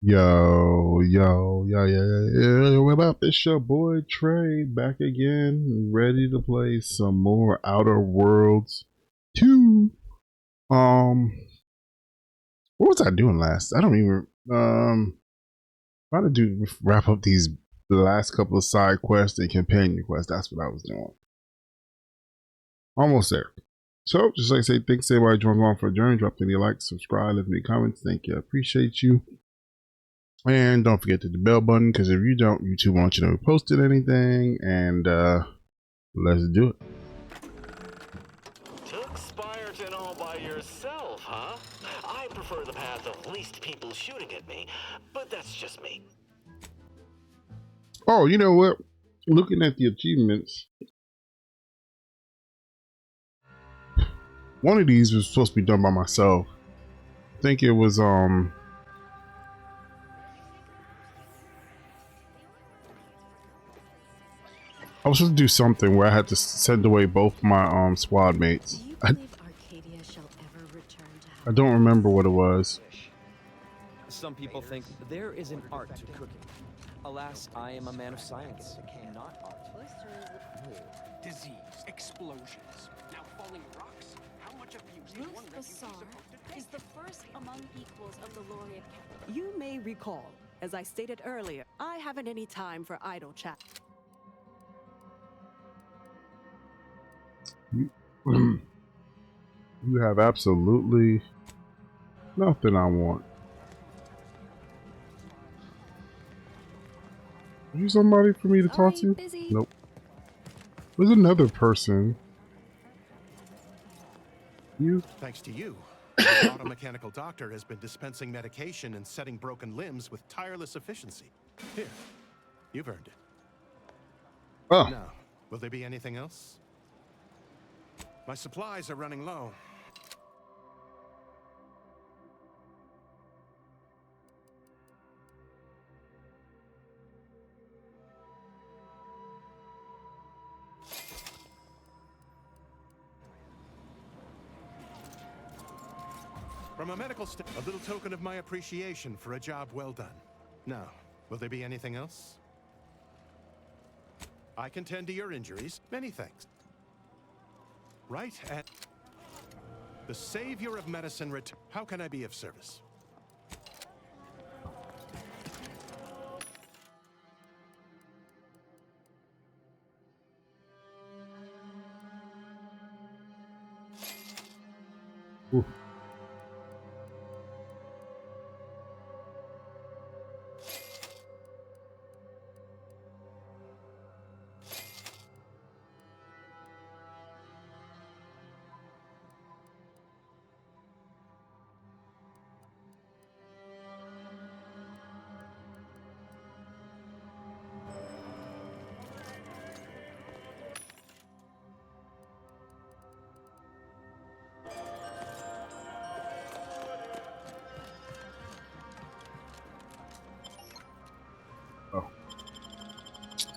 Yo, what about this? Your boy Trey back again, ready to play some more Outer Worlds 2. What was I doing last? I don't even trying to wrap up the last couple of side quests and companion quests. That's what I was doing. Almost there. So, just like I say, thanks to everybody joining along for the journey. Drop any likes, subscribe, leave any comments. Thank you. I appreciate you. And don't forget to hit the bell button, because if you don't, YouTube won't you know we posted anything. And let's do it. Took Spyerton all by yourself, huh? I prefer the path of least people shooting at me, but that's just me. Oh, you know what? Looking at the achievements, one of these was supposed to be done by myself. I think it was I was supposed to do something where I had to send away both my squad mates. I don't remember what it was. Some people think there is an art to cooking. Alas, I am a man of science, not art. War, disease, explosions, now falling rocks. How much abuse is one refugee supposed to take? Is the first among equals of the laureate category. You may recall, as I stated earlier, I haven't any time for idle chat. You have absolutely nothing I want. Are you somebody for me to talk to? Busy. Nope. There's another person. You? Thanks to you, the automechanical doctor has been dispensing medication and setting broken limbs with tireless efficiency. Here, you've earned it. Oh. Now, will there be anything else? My supplies are running low. From a medical a little token of my appreciation for a job well done. Now, will there be anything else? I can tend to your injuries. Many thanks. Right at the savior of medicine. How can I be of service? Ooh.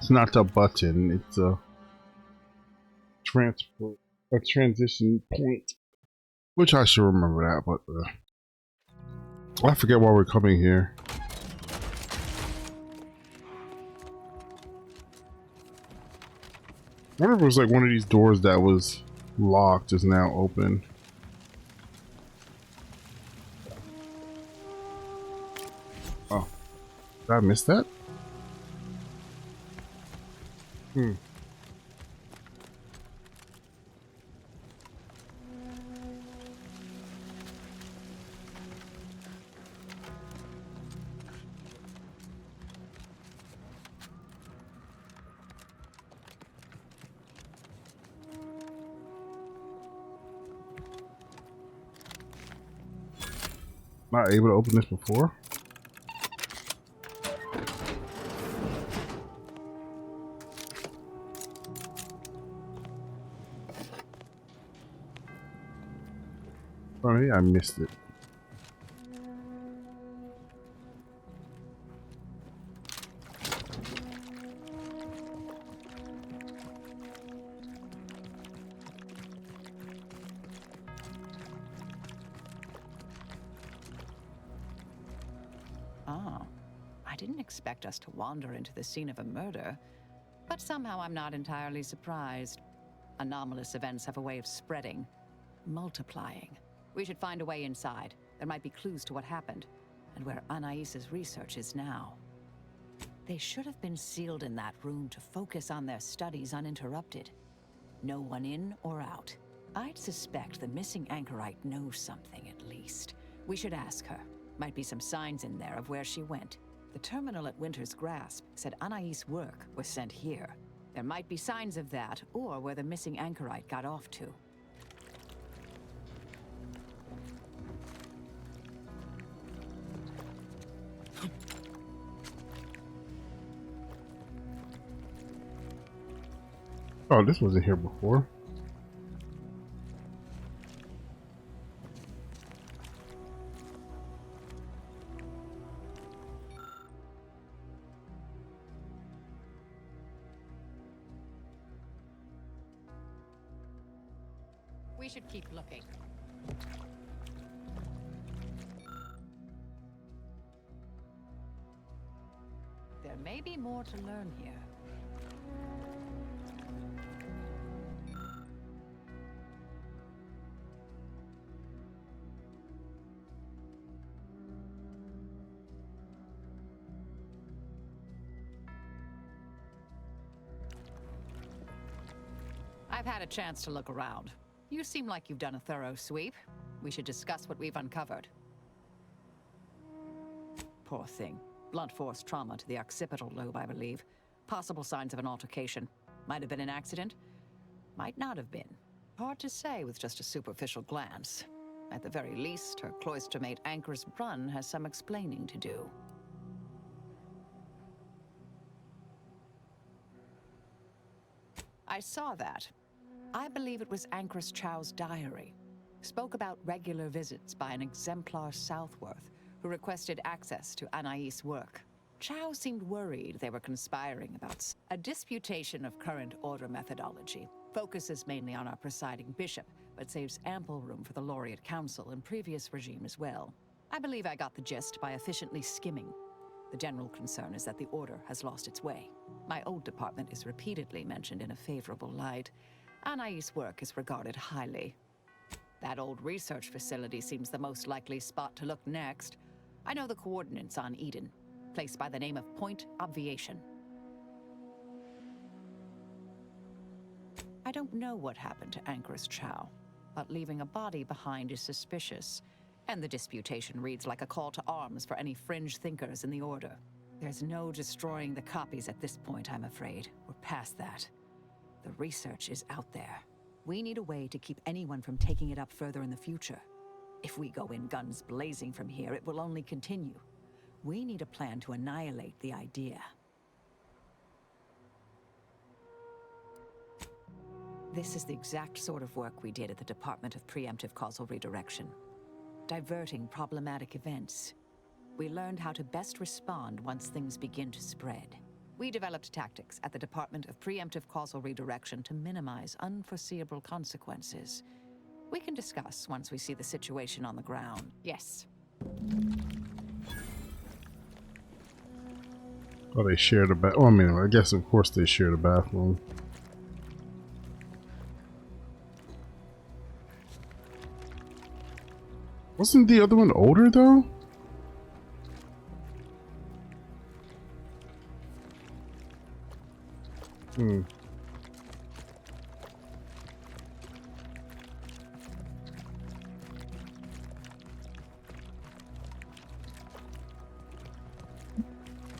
It's not a button, it's a transition point. Which I should remember that, but I forget why we're coming here. I wonder if it was like one of these doors that was locked is now open. Oh, did I miss that? Not able to open this before? Sorry, I missed it. Ah, I didn't expect us to wander into the scene of a murder, but somehow I'm not entirely surprised. Anomalous events have a way of spreading, multiplying. We should find a way inside. There might be clues to what happened, and where Anais's research is now. They should have been sealed in that room to focus on their studies uninterrupted. No one in or out. I'd suspect the missing Anchorite knows something at least. We should ask her. Might be some signs in there of where she went. The terminal at Winter's Grasp said Anais' work was sent here. There might be signs of that, or where the missing Anchorite got off to. Oh, this wasn't here before. We should keep looking. There may be more to learn here. I've had a chance to look around. You seem like you've done a thorough sweep. We should discuss what we've uncovered. Poor thing. Blunt force trauma to the occipital lobe, I believe. Possible signs of an altercation. Might have been an accident. Might not have been. Hard to say with just a superficial glance. At the very least, her cloistermate Anchor's Brun has some explaining to do. I saw that. I believe it was Anchor's Chow's diary. Spoke about regular visits by an exemplar Southworth, who requested access to Anais' work. Chow seemed worried they were conspiring about a disputation of current order methodology. Focuses mainly on our presiding bishop, but saves ample room for the Laureate Council and previous regime as well. I believe I got the gist by efficiently skimming. The general concern is that the order has lost its way. My old department is repeatedly mentioned in a favorable light. Anais' work is regarded highly. That old research facility seems the most likely spot to look next. I know the coordinates on Eden, place by the name of Point Obviation. I don't know what happened to Anchor's Chow, but leaving a body behind is suspicious, and the disputation reads like a call to arms for any fringe thinkers in the Order. There's no destroying the copies at this point, I'm afraid. We're past that. The research is out there. We need a way to keep anyone from taking it up further in the future. If we go in guns blazing from here, it will only continue. We need a plan to annihilate the idea. This is the exact sort of work we did at the Department of Preemptive Causal Redirection. Diverting problematic events. We learned how to best respond once things begin to spread. We developed tactics at the Department of Preemptive Causal Redirection to minimize unforeseeable consequences. We can discuss once we see the situation on the ground. Yes. Oh, they shared a bath. Oh, I mean, I guess of course they shared a bathroom. Wasn't the other one older though? Hmm.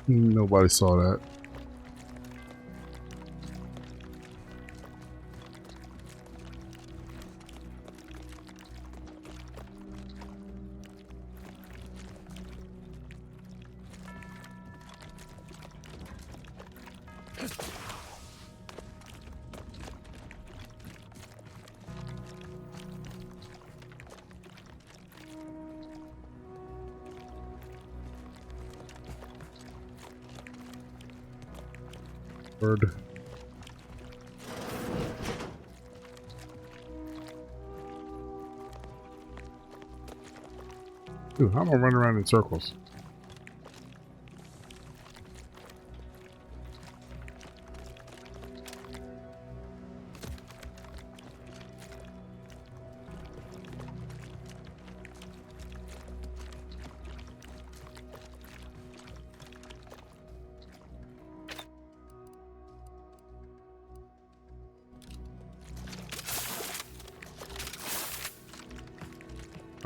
Nobody saw that. Bird. Dude, how am I running around in circles?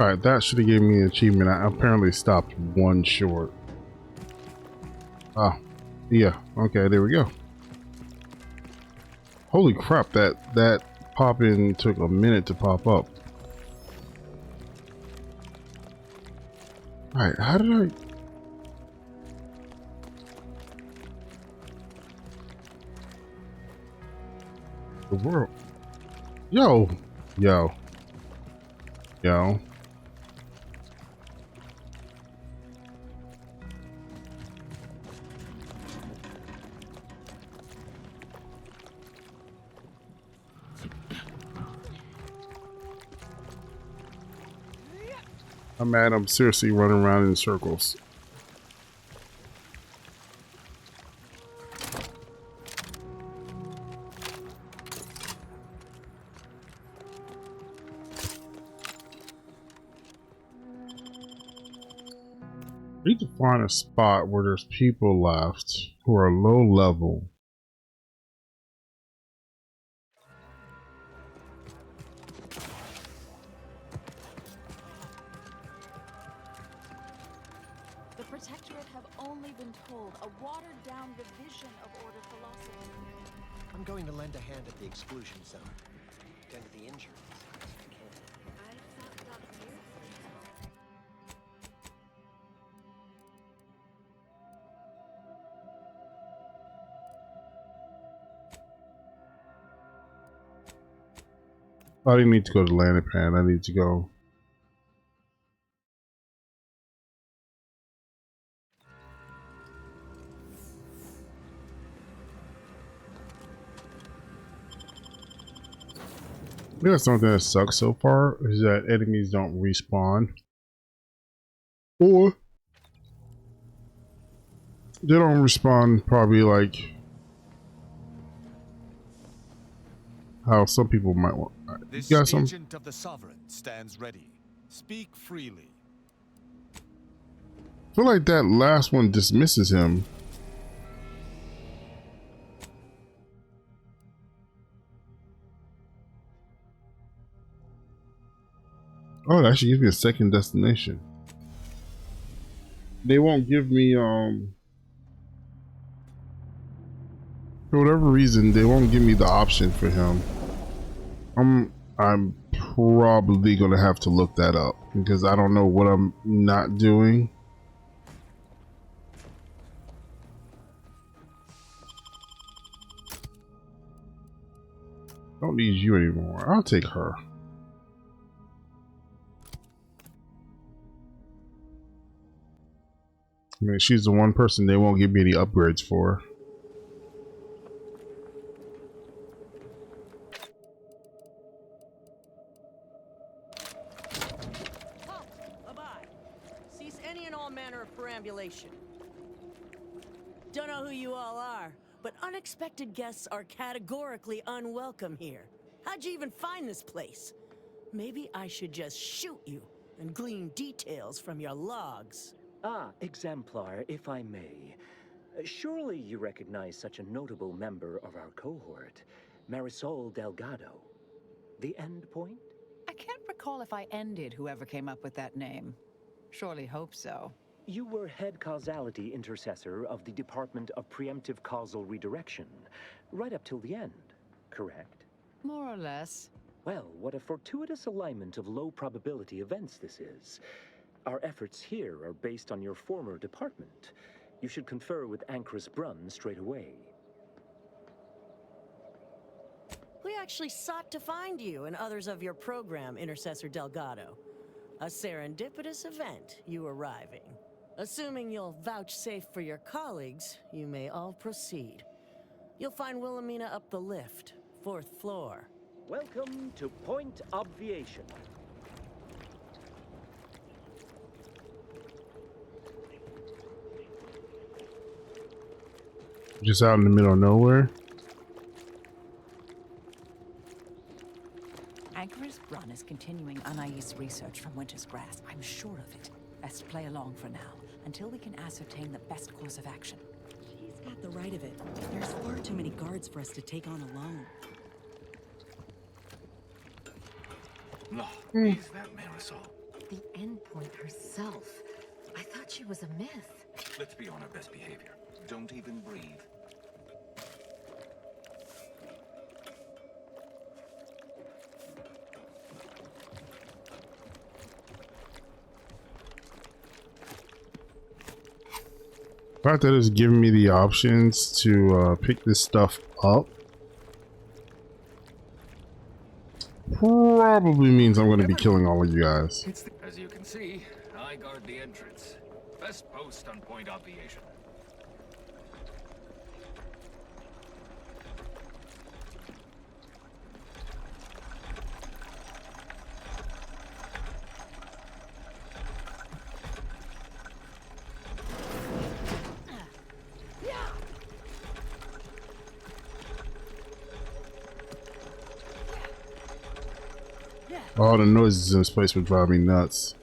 Alright, that should have given me an achievement. I apparently stopped one short. Ah, yeah. Okay, there we go. Holy crap, that pop-in took a minute to pop up. Alright, how did I... The world... Yo! Yo. Yo. I'm mad. I'm seriously running around in circles. I need to find a spot where there's people left who are low level. The Protectorate have only been told a watered-down revision of Order philosophy. I'm going to lend a hand at the exclusion zone. Tend to the injured. I didn't need to go to landing pad. I need to go. That's something that sucks so far is that enemies don't respawn, or they don't respawn probably like how some people might want. This You got some? agent of the Sovereign stands ready. Speak freely. I feel like that last one dismisses him. Oh, it actually gives me a second destination. They won't give me for whatever reason they won't give me the option for him. I'm probably gonna have to look that up because I don't know what I'm not doing. Don't need you anymore. I'll take her. I mean, she's the one person they won't give me any upgrades for. Halt! Abide. Cease any and all manner of perambulation. Don't know who you all are, but unexpected guests are categorically unwelcome here. How'd you even find this place? Maybe I should just shoot you and glean details from your logs. Ah, exemplar, if I may. Surely you recognize such a notable member of our cohort, Marisol Delgado. The end point? I can't recall if I ended whoever came up with that name. Surely hope so. You were head causality intercessor of the Department of Preemptive Causal Redirection, right up till the end, correct? More or less. Well, what a fortuitous alignment of low probability events this is. Our efforts here are based on your former department. You should confer with Anchorite Brunn straight away. We actually sought to find you and others of your program, Intercessor Delgado. A serendipitous event, you arriving. Assuming you'll vouchsafe for your colleagues, you may all proceed. You'll find Wilhelmina up the lift, 4th floor. Welcome to Point Obviation. Just out in the middle of nowhere. Anchorite Brunn is continuing Anais research from Winter's Grass. I'm sure of it. Best play along for now, until we can ascertain the best course of action. She's got the right of it. There's far too many guards for us to take on alone. No, is that Marisol? the endpoint herself. I thought she was a myth. Let's be on our best behavior. Don't even breathe. The fact that it's giving me the options to pick this stuff up probably means I'm going to be killing all of you guys. As you can see, I guard the entrance. Best post on Point Obviation. All the noises in this place would drive me nuts.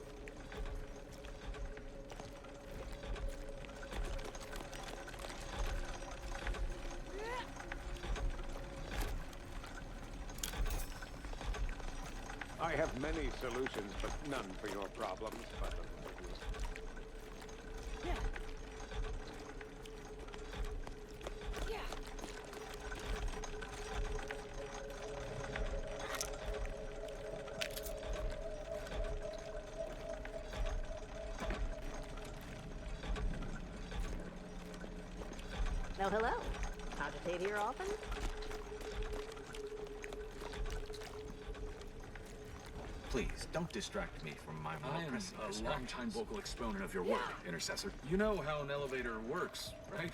I have many solutions, but none for your problems. Well, hello. Cogitate here often? Please, don't distract me from my more pressing a long-time vocal exponent of your work, Intercessor. You know how an elevator works, right?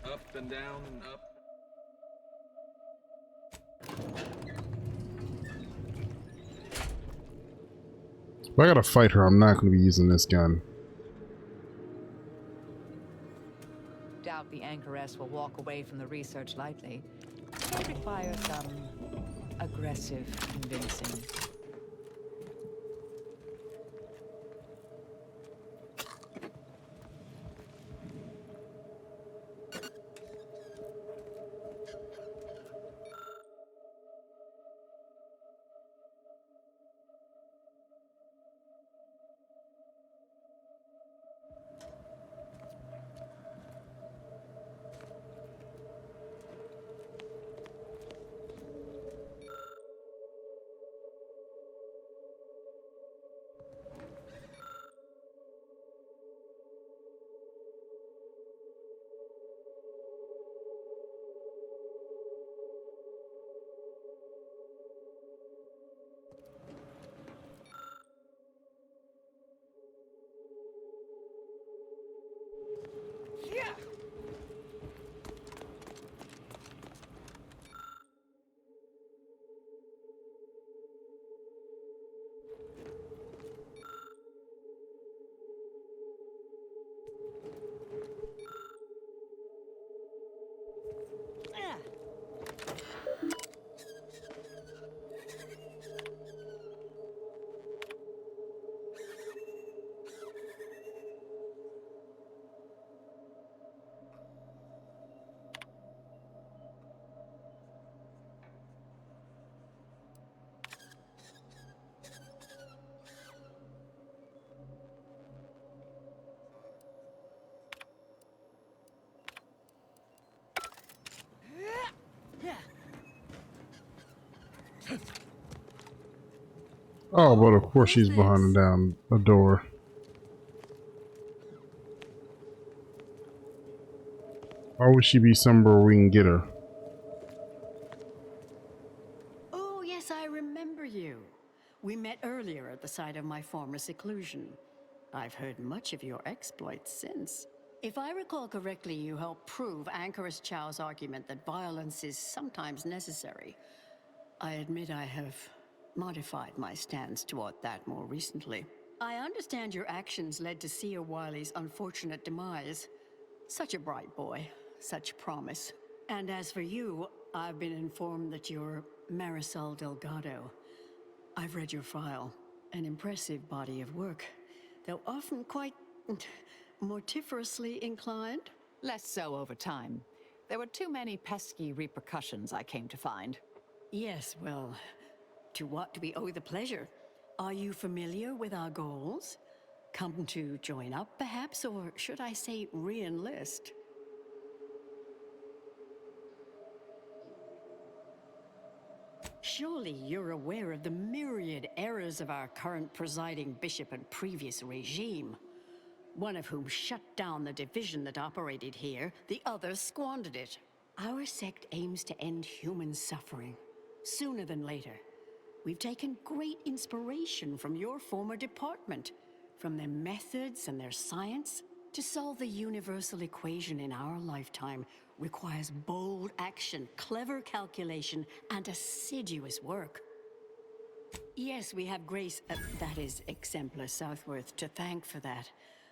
Up and down and up. If I gotta fight her, I'm not going to be using this gun. Doubt the Anchoress will walk away from the research lightly. It requires some aggressive convincing. Oh, but of course she's behind down a door. Why would she be somewhere we can get her? Oh, yes, I remember you. We met earlier at the site of my former seclusion. I've heard much of your exploits since. If I recall correctly, you helped prove Anchorite Chow's argument that violence is sometimes necessary. I admit I have modified my stance toward that more recently. I understand your actions led to Seer Wiley's unfortunate demise. Such a bright boy, such promise. And as for you, I've been informed that you're Marisol Delgado. I've read your file. An impressive body of work, though often quite mortiferously inclined. Less so over time. There were too many pesky repercussions, I came to find. Yes, well, to what do we owe the pleasure? Are you familiar with our goals? Come to join up, perhaps, or should I say re-enlist? Surely you're aware of the myriad errors of our current presiding bishop and previous regime. One of whom shut down the division that operated here, the other squandered it. Our sect aims to end human suffering, sooner than later. We've taken great inspiration from your former department, from their methods and their science. To solve the universal equation in our lifetime requires bold action, clever calculation, and assiduous work. Yes, we have Grace, that is Exemplar Southworth, to thank for that.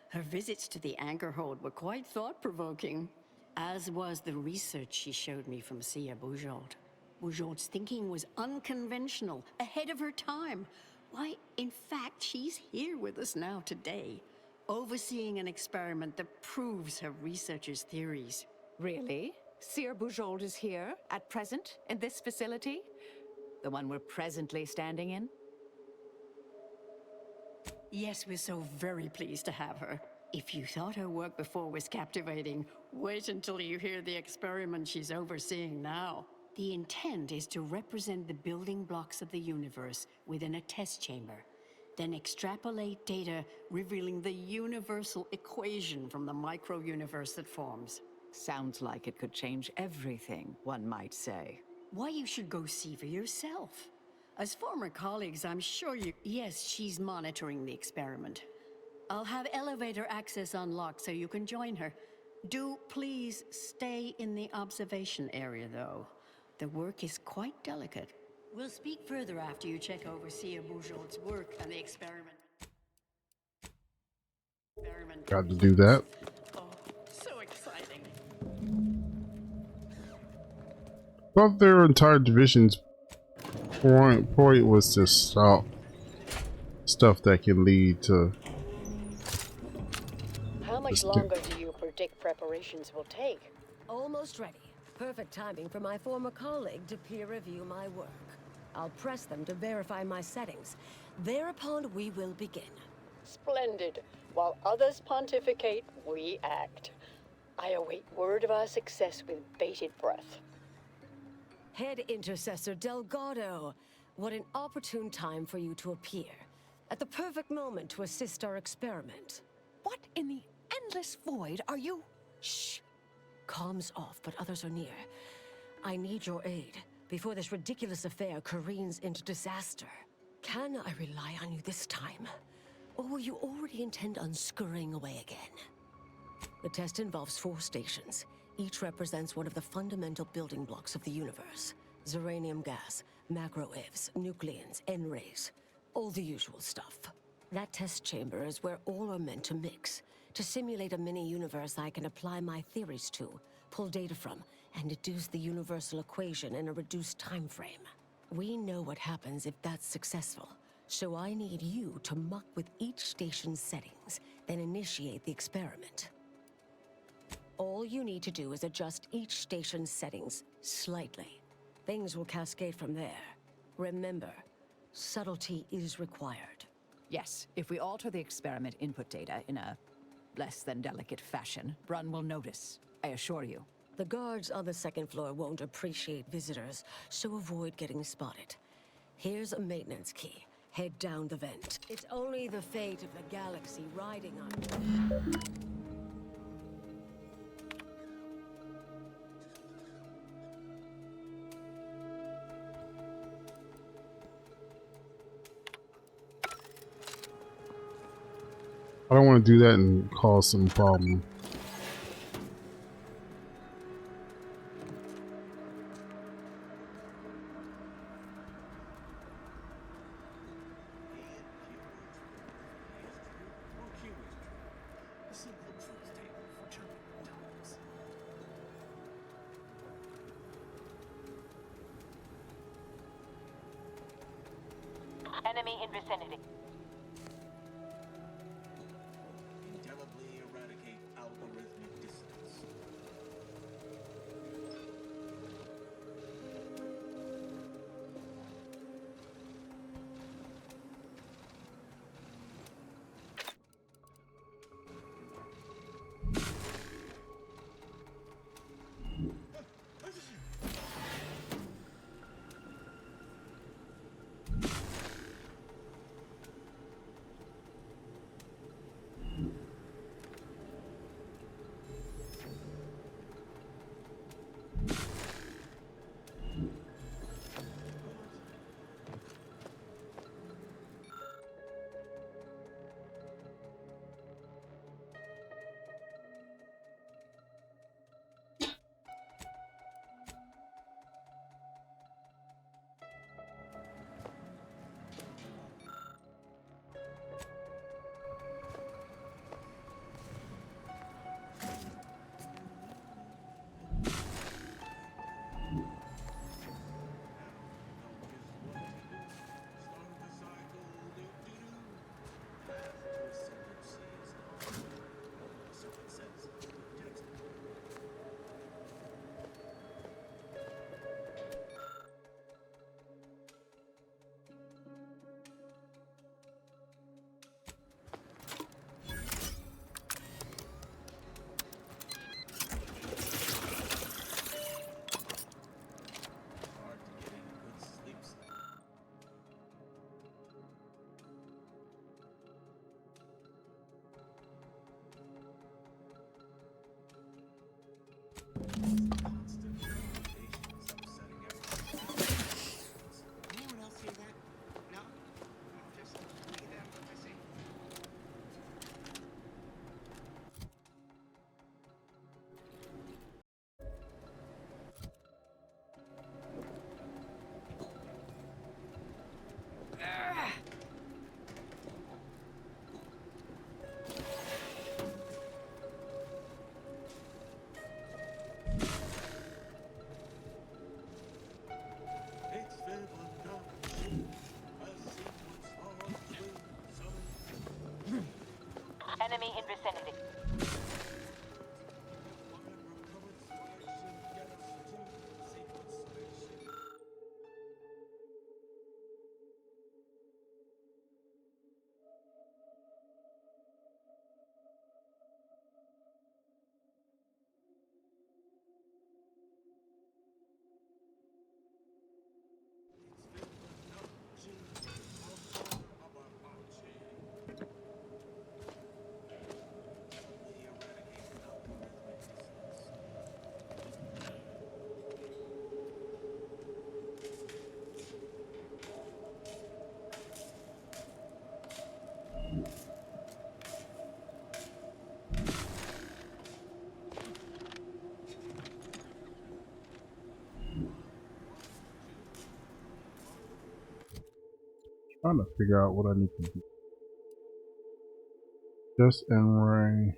Her visits to the Anchorhold were quite thought-provoking, as was the research she showed me from Sia Bujold. Bujold's thinking was unconventional, ahead of her time. Why, in fact, she's here with us now today, overseeing an experiment that proves her researcher's theories. Really? Sir Bujold is here, at present, in this facility? The one we're presently standing in? Yes, we're so very pleased to have her. If you thought her work before was captivating, wait until you hear the experiment she's overseeing now. The intent is to represent the building blocks of the universe within a test chamber, then extrapolate data revealing the universal equation from the micro-universe that forms. Sounds like it could change everything, one might say. Why, you should go see for yourself. As former colleagues, I'm sure you... Yes, she's monitoring the experiment. I'll have elevator access unlocked so you can join her. Do please stay in the observation area, though. The work is quite delicate. We'll speak further after you check over Sia Bujold's work and the experiment. Got to do that. Oh, so exciting. Thought their entire division's point was to stop stuff that can lead to. How much longer do you predict preparations will take? Almost ready. Perfect timing for my former colleague to peer review my work. I'll press them to verify my settings. Thereupon we will begin. Splendid. While others pontificate, we act. I await word of our success with bated breath. Head Intercessor Delgado, what an opportune time for you to appear. At the perfect moment to assist our experiment. What in the endless void are you? Shh. Comms off, but others are near. I need your aid before this ridiculous affair careens into disaster. Can I rely on you this time? Or will you already intend on scurrying away again? The test involves 4 stations. Each represents one of the fundamental building blocks of the universe. Zeranium gas, macro-ivs, nucleons, N-rays. All the usual stuff. That test chamber is where all are meant to mix. To simulate a mini-universe I can apply my theories to, pull data from, and deduce the universal equation in a reduced time frame. We know what happens if that's successful, so I need you to muck with each station's settings, then initiate the experiment. All you need to do is adjust each station's settings slightly. Things will cascade from there. Remember, subtlety is required. Yes, if we alter the experiment input data in a less than delicate fashion, Brunn will notice, I assure you. The guards on the 2nd floor won't appreciate visitors, so avoid getting spotted. Here's a maintenance key. Head down the vent. It's only the fate of the galaxy riding on it. I don't want to do that and cause some problem. Enemy in vicinity. Indelibly eradicate algorithmic dissonance. Trying to figure out what I need to do. Just N-ray.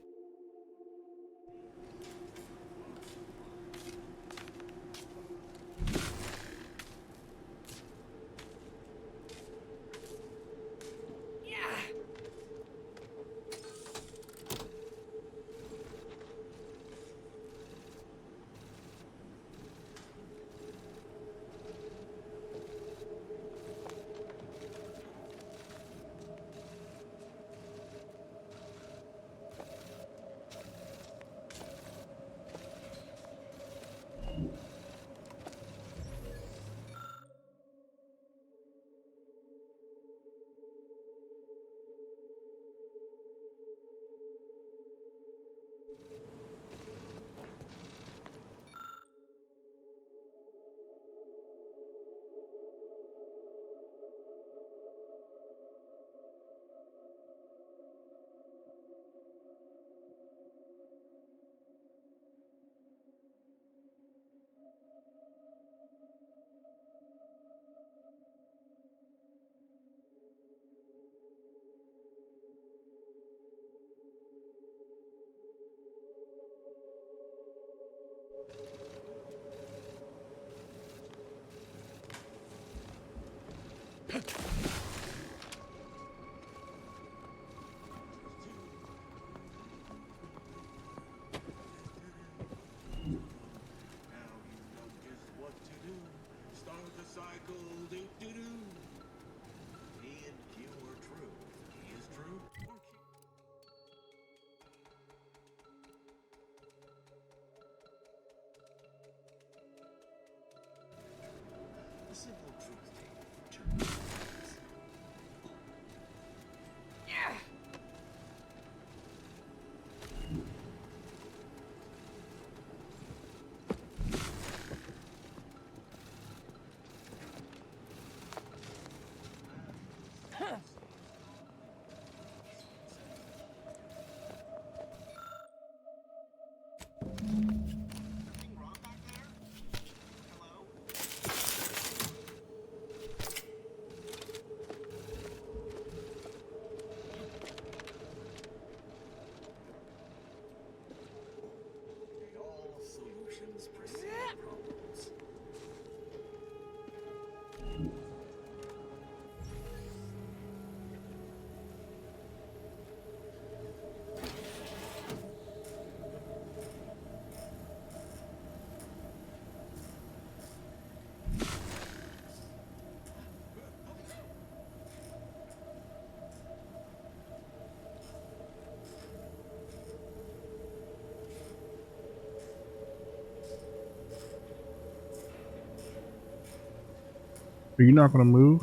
Are you not gonna move?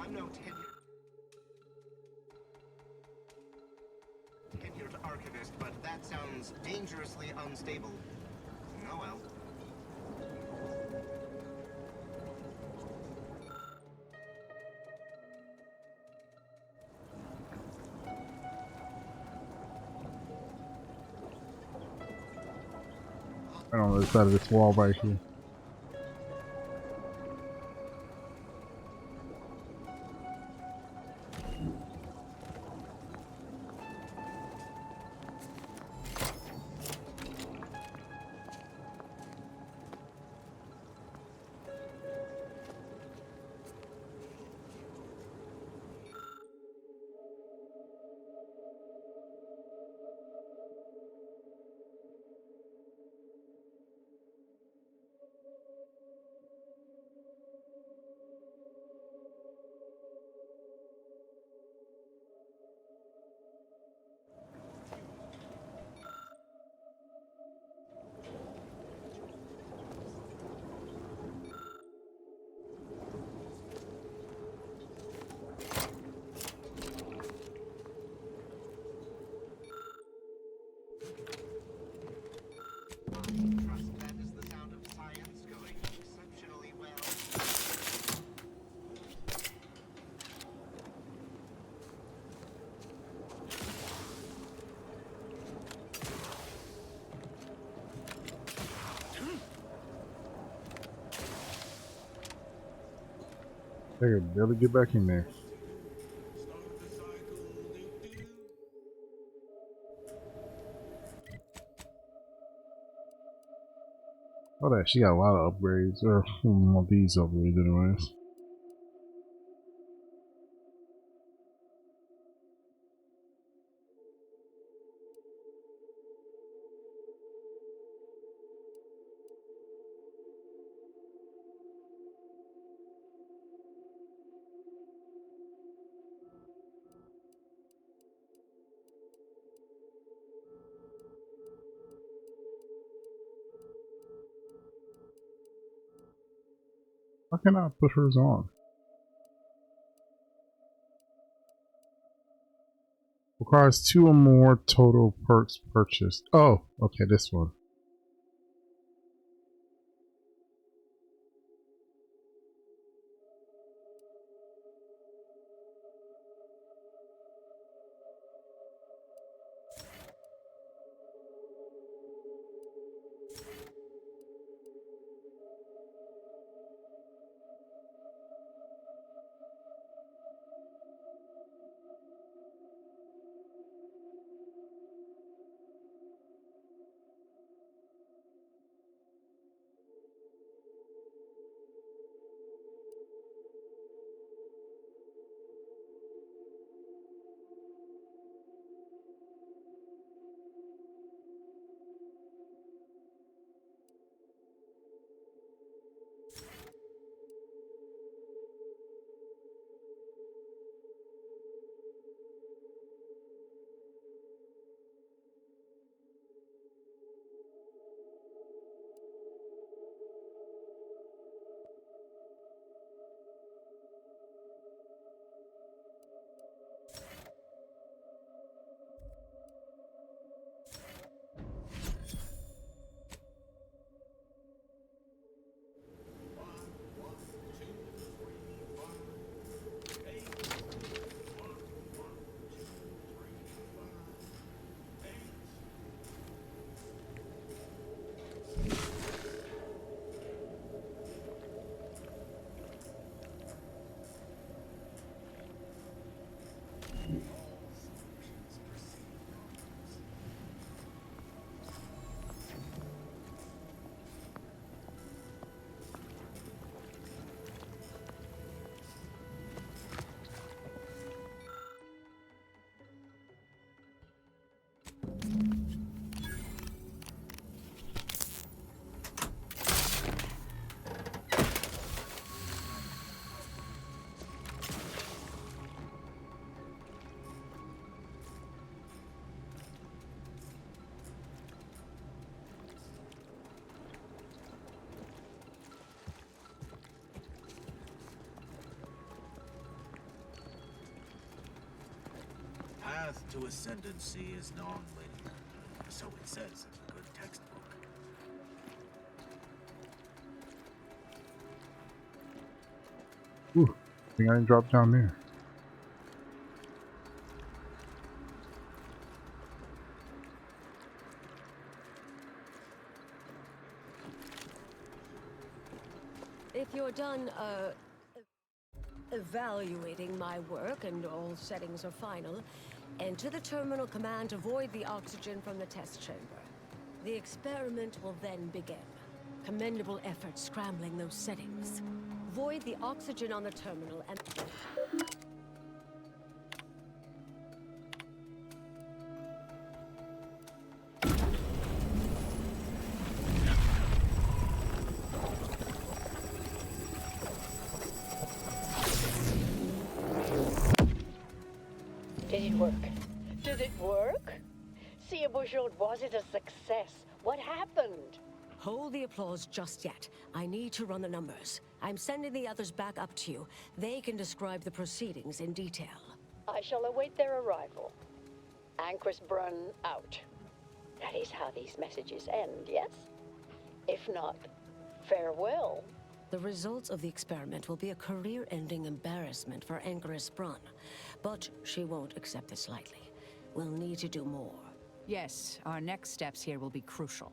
I'm no tenured archivist, but that sounds dangerously unstable. Oh well. Right on the other side of this wall right here. They could barely get back in there. Oh, that she got a lot of upgrades. Or more these upgrades, anyways. Why can't I put hers on? Requires 2 or more total perks purchased. Oh, okay, this one. Path to Ascendancy is non-linear, so it says in a good textbook. Ooh, I think I didn't drop down there. If you're done, evaluating my work and all settings are final, enter the terminal command to void the oxygen from the test chamber. The experiment will then begin. Commendable effort scrambling those settings. Void the oxygen on the terminal and... Did it work? Did it work? See, was it a success? What happened? Hold the applause just yet. I need to run the numbers. I'm sending the others back up to you. They can describe the proceedings in detail. I shall await their arrival. Anchorite Brun out. That is how these messages end, yes? If not, farewell. The results of the experiment will be a career-ending embarrassment for Anchorite Brun, but she won't accept this lightly. We'll need to do more. Yes, our next steps here will be crucial.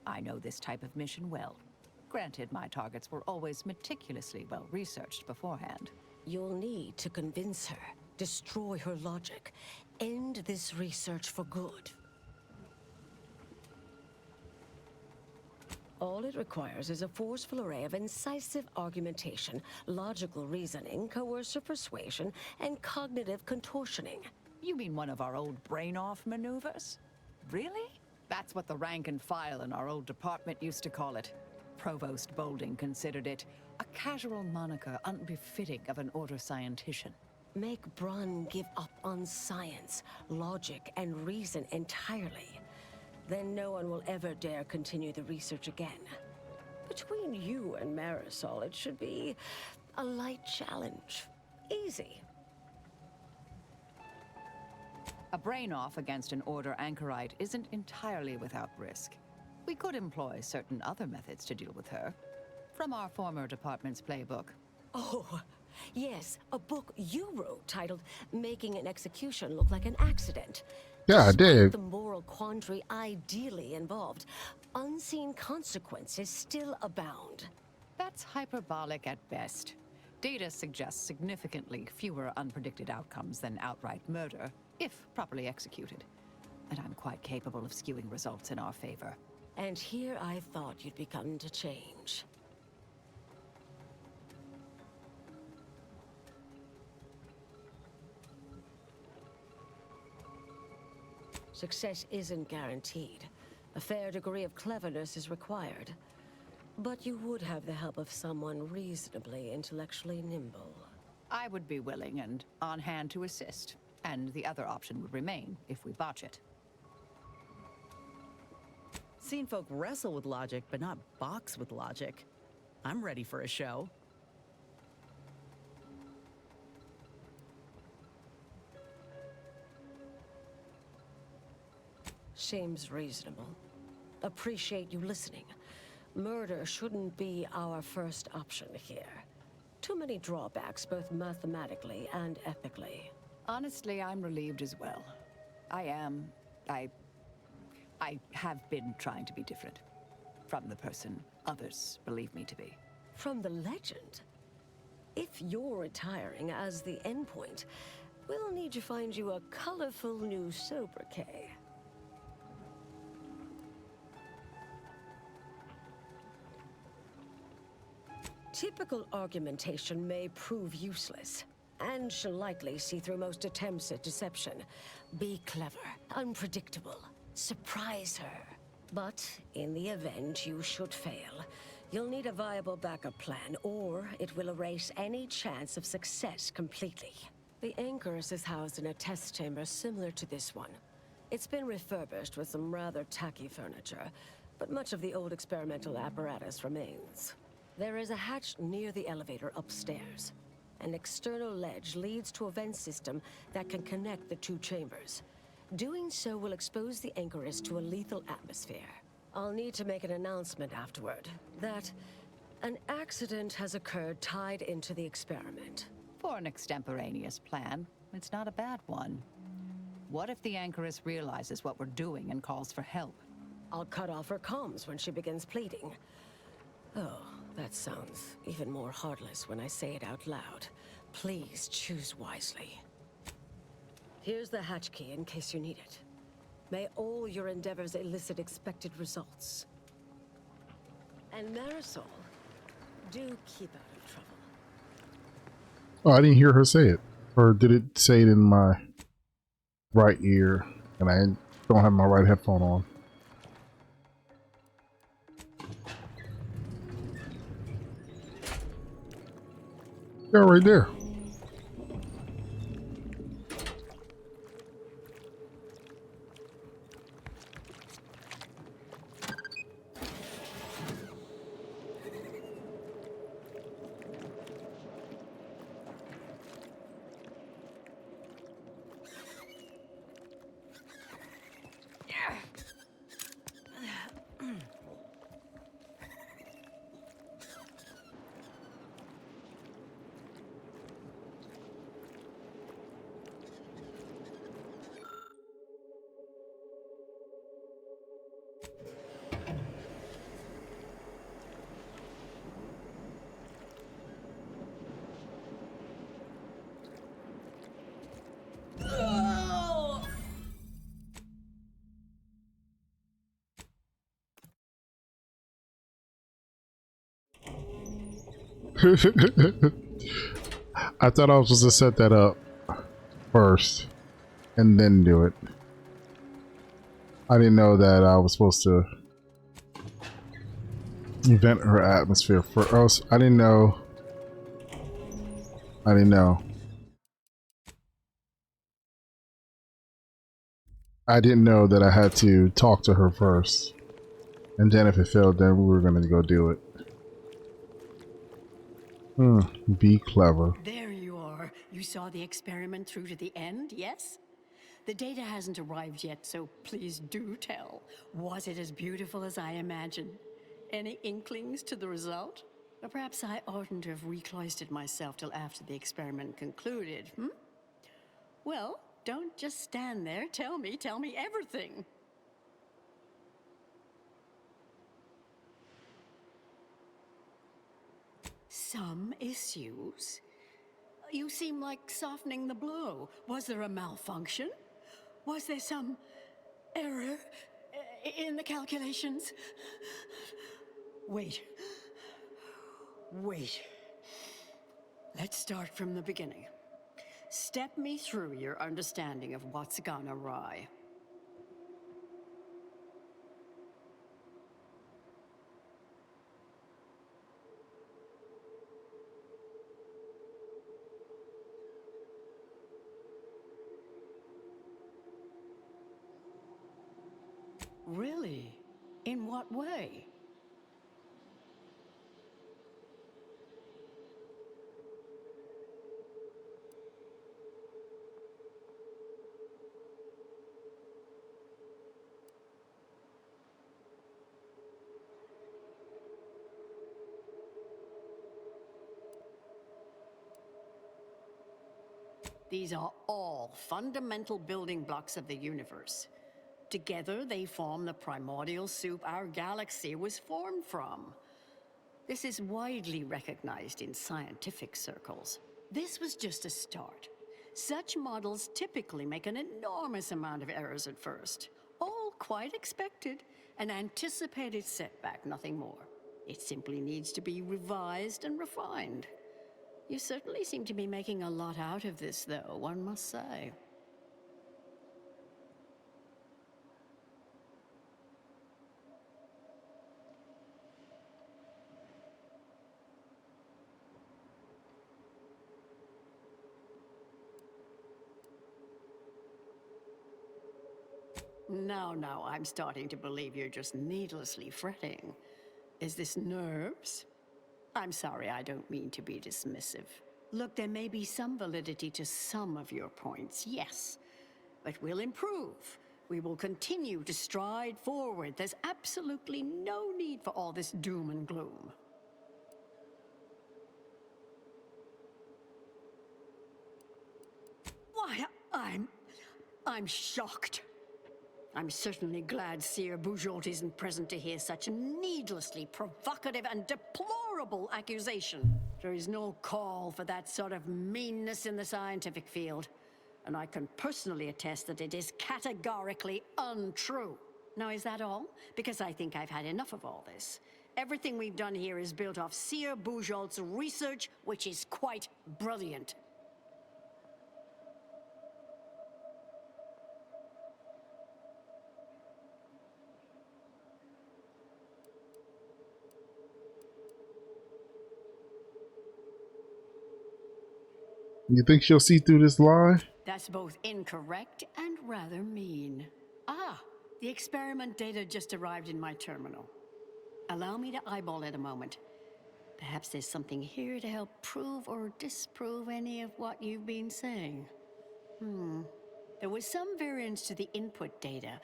I know this type of mission well. Granted, my targets were always meticulously well researched beforehand. You'll need to convince her, destroy her logic, end this research for good. All it requires is a forceful array of incisive argumentation, logical reasoning, coercive persuasion, and cognitive contortioning. You mean one of our old brain-off maneuvers? Really? That's what the rank and file in our old department used to call it. Provost Bolding considered it a casual moniker unbefitting of an order scientician. Make Brunn give up on science, logic, and reason entirely. Then no one will ever dare continue the research again. Between you and Marisol, it should be a light challenge. Easy. A brain-off against an Order Anchorite isn't entirely without risk. We could employ certain other methods to deal with her. From our former department's playbook. Oh, yes, a book you wrote titled Making an Execution Look Like an Accident. Yeah, I did. The moral quandary ideally involved, unseen consequences still abound. That's hyperbolic at best. Data suggests significantly fewer unpredicted outcomes than outright murder, if properly executed. And I'm quite capable of skewing results in our favor. And here I thought you'd begun to change. Success isn't guaranteed. A fair degree of cleverness is required. But you would have the help of someone reasonably intellectually nimble. I would be willing and on hand to assist. And the other option would remain if we botch it. Seen folk wrestle with logic, but not box with logic. I'm ready for a show. Seems reasonable. Appreciate you listening. Murder shouldn't be our first option here. Too many drawbacks, both mathematically and ethically. Honestly, I'm relieved as well. I have been trying to be different. From the person others believe me to be. From the legend? If you're retiring as the endpoint, we'll need to find you a colorful new sobriquet. Typical argumentation may prove useless, and she'll likely see through most attempts at deception. Be clever, unpredictable, surprise her. But in the event you should fail, you'll need a viable backup plan, or it will erase any chance of success completely. The Anchorite is housed in a test chamber similar to this one. It's been refurbished with some rather tacky furniture, but much of the old experimental apparatus remains. There is a hatch near the elevator upstairs. An external ledge leads to a vent system that can connect the two chambers. Doing so will expose the Anchorite to a lethal atmosphere. I'll need to make an announcement afterward that an accident has occurred tied into the experiment. For an extemporaneous plan, it's not a bad one. What if the Anchorite realizes what we're doing and calls for help? I'll cut off her comms when she begins pleading. Oh, that sounds even more heartless when I say it out loud. Please choose wisely. Here's the hatch key in case you need it. May all your endeavors elicit expected results. And Marisol, do keep out of trouble. Oh, I didn't hear her say it. Or did it say it in my right ear and I don't have my right headphone on? Yeah, right there. I thought I was supposed to set that up first and then do it. I didn't know that I was supposed to vent her atmosphere first. I didn't know. I didn't know. I didn't know that I had to talk to her first. And then if it failed, then we were going to go do it. Be clever. There you are. You saw the experiment through to the end, yes? The data hasn't arrived yet, so please do tell. Was it as beautiful as I imagined? Any inklings to the result? Or perhaps I oughtn't to have recloistered myself till after the experiment concluded, Well, don't just stand there. Tell me everything. Some issues? You seem like softening the blow. Was there a malfunction? Was there some error in the calculations? Wait. Let's start from the beginning. Step me through your understanding of what's gone awry. Really? In what way? These are all fundamental building blocks of the universe. Together, they form the primordial soup our galaxy was formed from. This is widely recognized in scientific circles. This was just a start. Such models typically make an enormous amount of errors at first. All quite expected, an anticipated setback, nothing more. It simply needs to be revised and refined. You certainly seem to be making a lot out of this, though, one must say. Now, I'm starting to believe you're just needlessly fretting. Is this nerves? I'm sorry, I don't mean to be dismissive. Look, there may be some validity to some of your points, yes. But we'll improve. We will continue to stride forward. There's absolutely no need for all this doom and gloom. Why, I'm shocked. I'm certainly glad Seer Bujolt isn't present to hear such needlessly provocative and deplorable accusation. There is no call for that sort of meanness in the scientific field, and I can personally attest that it is categorically untrue. Now, is that all? Because I think I've had enough of all this. Everything we've done here is built off Seer Bujolt's research, which is quite brilliant. You think she'll see through this lie? That's both incorrect and rather mean. The experiment data just arrived in my terminal. Allow me to eyeball it a moment. Perhaps there's something here to help prove or disprove any of what you've been saying. There was some variance to the input data.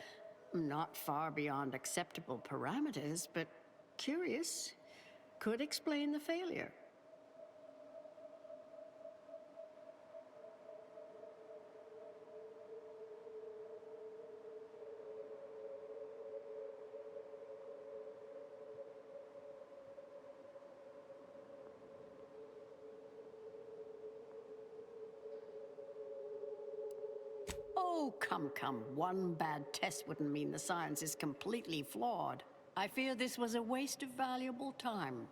Not far beyond acceptable parameters, but curious. Could explain the failure. Oh, come. One bad test wouldn't mean the science is completely flawed. I fear this was a waste of valuable time.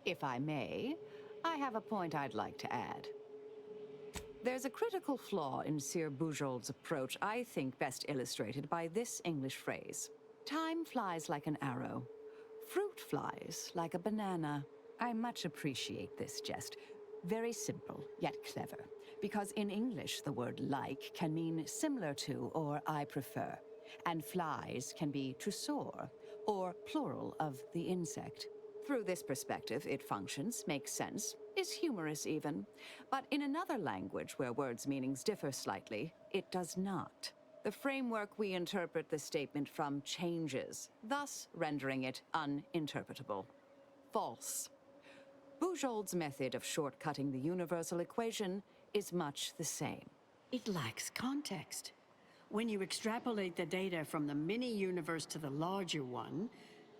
If I may, I have a point I'd like to add. There's a critical flaw in Sir Bujold's approach I think best illustrated by this English phrase. Time flies like an arrow. Fruit flies like a banana. I much appreciate this jest. Very simple, yet clever. Because in English, the word like can mean similar to or I prefer. And flies can be to soar, or plural of the insect. Through this perspective, it functions, makes sense, is humorous even. But in another language where words' meanings differ slightly, it does not. The framework we interpret the statement from changes, thus rendering it uninterpretable. False. Bujold's method of shortcutting the universal equation is much the same. It lacks context. When you extrapolate the data from the mini-universe to the larger one,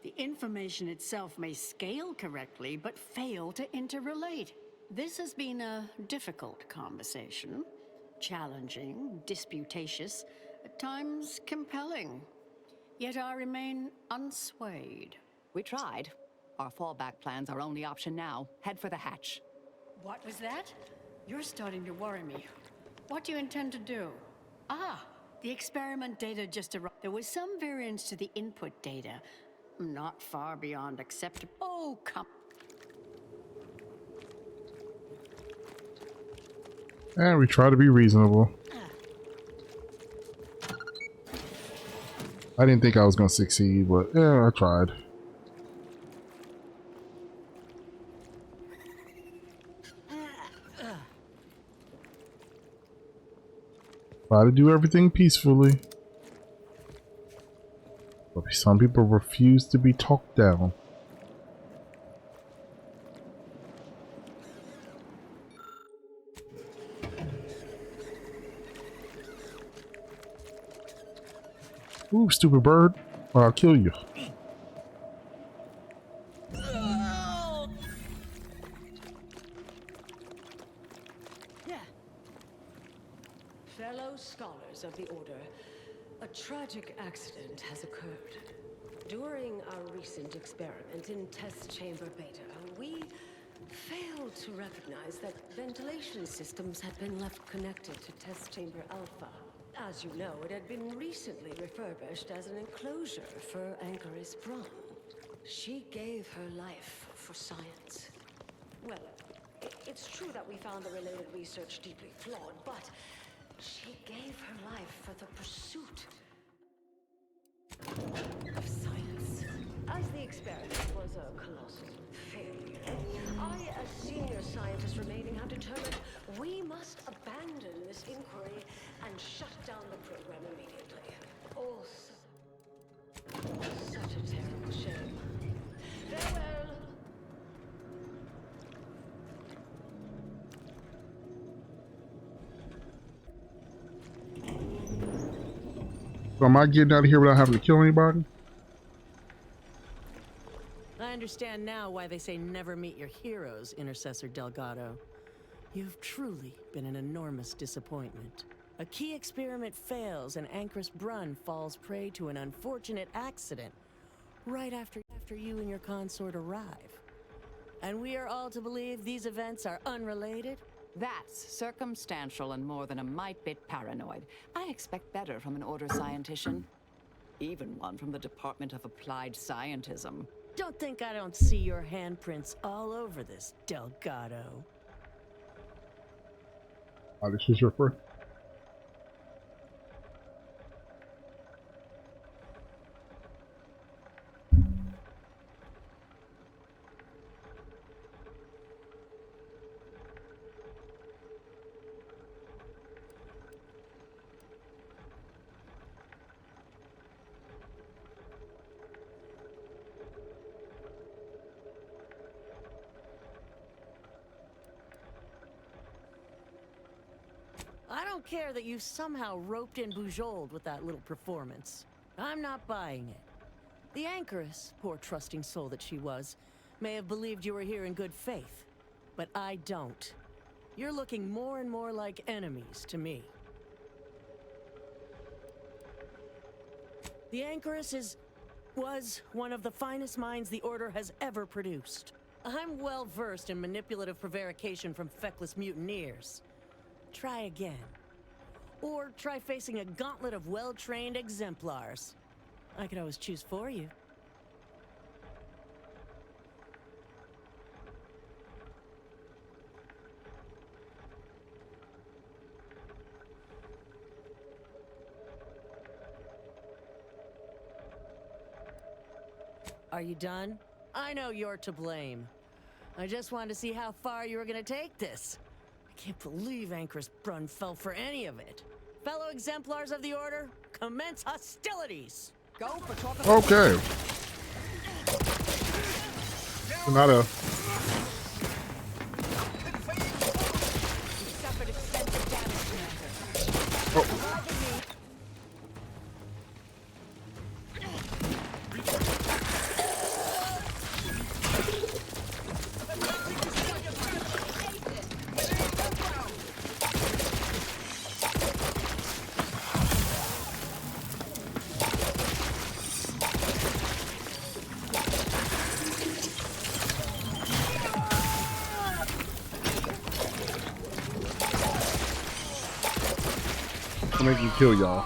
the information itself may scale correctly, but fail to interrelate. This has been a difficult conversation. Challenging, disputatious, at times compelling. Yet I remain unswayed. We tried. Our fallback plan's our only option now. Head for the hatch. What was that? You're starting to worry me. What do you intend to do? Ah, the experiment data just arrived. There was some variance to the input data. Not far beyond acceptable. Oh, come. And we try to be reasonable. I didn't think I was going to succeed, but yeah, I tried. Try to do everything peacefully. But some people refuse to be talked down. Ooh, stupid bird. Or I'll kill you. Fellow scholars of the Order, a tragic accident has occurred. During our recent experiment in Test Chamber Beta, we failed to recognize that ventilation systems had been left connected to Test Chamber Alpha. As you know, it had been recently refurbished as an enclosure for Anchorite Brun. She gave her life for science. Well, it's true that we found the related research deeply flawed, but she gave her life for the pursuit of science. As the experiment was a colossal failure, I, as senior scientist remaining, have determined we must abandon this inquiry and shut down the program immediately. Oh, such a terrible shame. Farewell. So am I getting out of here without having to kill anybody? I understand now why they say never meet your heroes, Intercessor Delgado. You've truly been an enormous disappointment. A key experiment fails and Anchorite Brun falls prey to an unfortunate accident right after you and your consort arrive. And we are all to believe these events are unrelated? That's circumstantial and more than a mite bit paranoid. I expect better from an Order scientician. Even one from the Department of Applied Scientism. Don't think I don't see your handprints all over this, Delgado. Oh, this is your first. I don't care that you somehow roped in Bujold with that little performance. I'm not buying it. The Anchoress, poor trusting soul that she was, may have believed you were here in good faith. But I don't. You're looking more and more like enemies to me. The Anchoress was one of the finest minds the Order has ever produced. I'm well versed in manipulative prevarication from feckless mutineers. Try again. Or try facing a gauntlet of well-trained exemplars. I could always choose for you. Are you done? I know you're to blame. I just wanted to see how far you were gonna take this. I can't believe Anchorite Brunn fell for any of it. Fellow exemplars of the Order, commence hostilities! Go for talking. Okay. Not a. Oh. I'll make you kill y'all.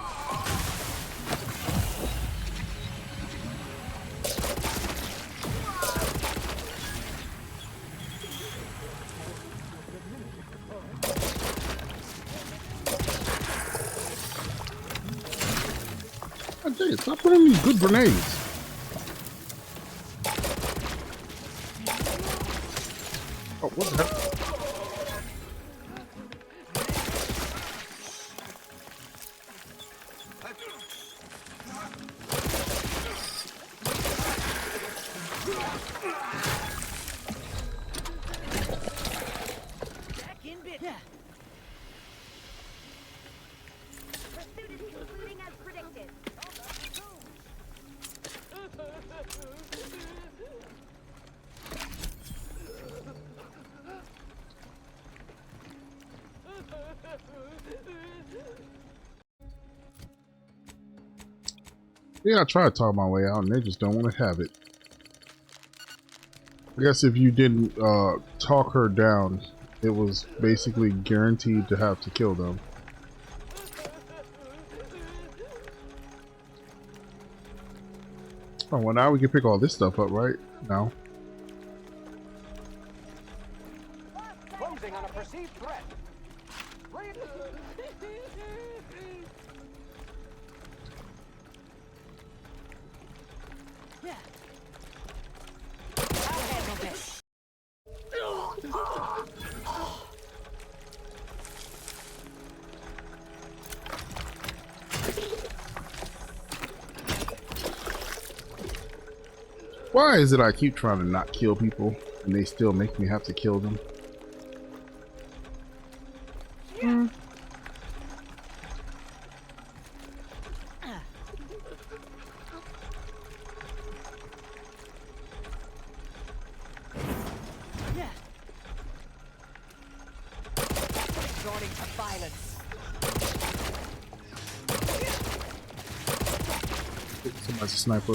I tell you, stop putting these good grenades. Oh, what the heck? Yeah, I tried to talk my way out and they just don't want to have it. I guess if you didn't talk her down, it was basically guaranteed to have to kill them. Oh, well now we can pick all this stuff up, right? Now. Closing on a perceived threat. Why is it I keep trying to not kill people and they still make me have to kill them? Somebody's a sniper.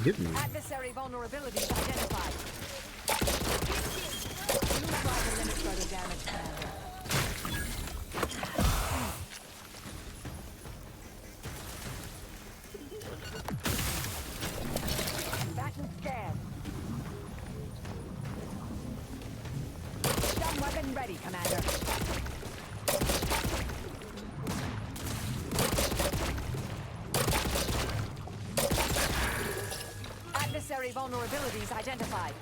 Hit me. Adversary vulnerabilities identified. You try to limit further damage, Commander. Back and scan. Weapon ready, Commander. Adversary vulnerabilities identified.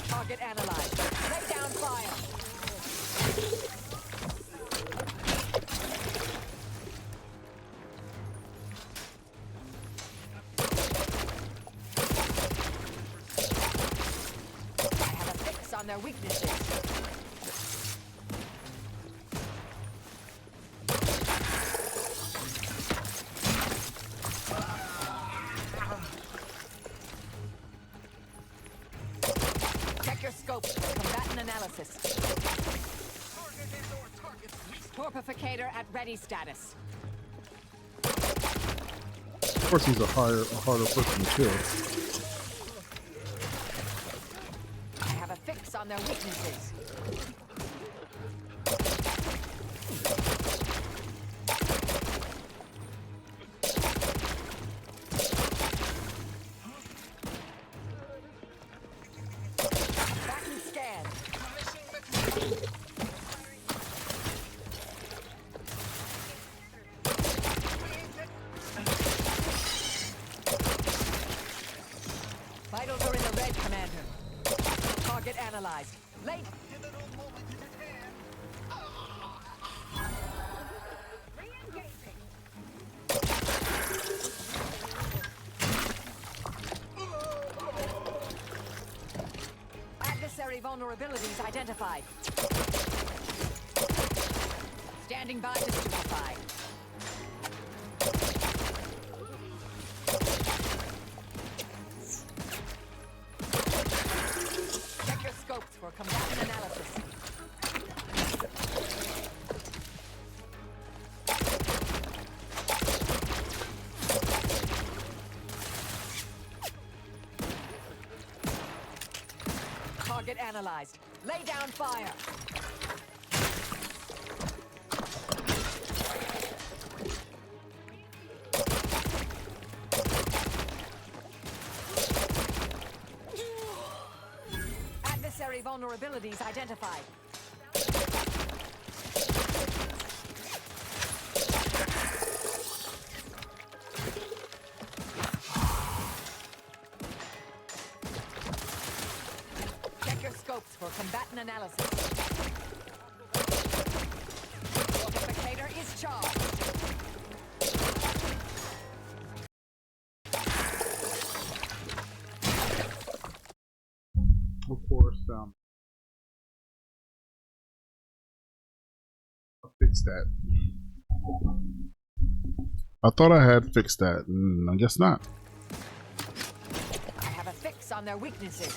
Target analyzed. Lay down fire. I have a fix on their weaknesses. Check your scopes for combatant analysis. Torpificator at ready status. Of course, he's a harder person to kill. I have a fix on their weaknesses. Back and scan. Vitals are in the red, Commander. Target analyzed. Late. Adversary vulnerabilities identified. Standing by to stupefy. Check your scopes for combatant analysis. Target analyzed. Lay down fire. Adversary vulnerabilities identified. Check your scopes for combatant analysis. Fortificator is charged. Of course, I fixed that. I thought I had fixed that. I guess not. I have a fix on their weaknesses.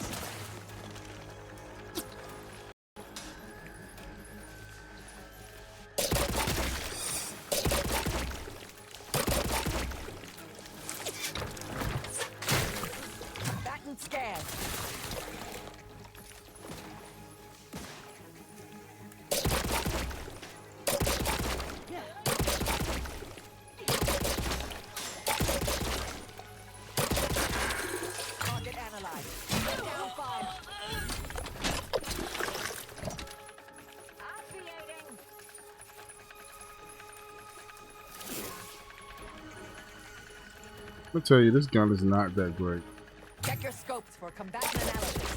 Combatant scan. Target analyzed. Lay down fire. Obviating. I'll tell you, this gun is not that great. Check your scopes for combatant analysis.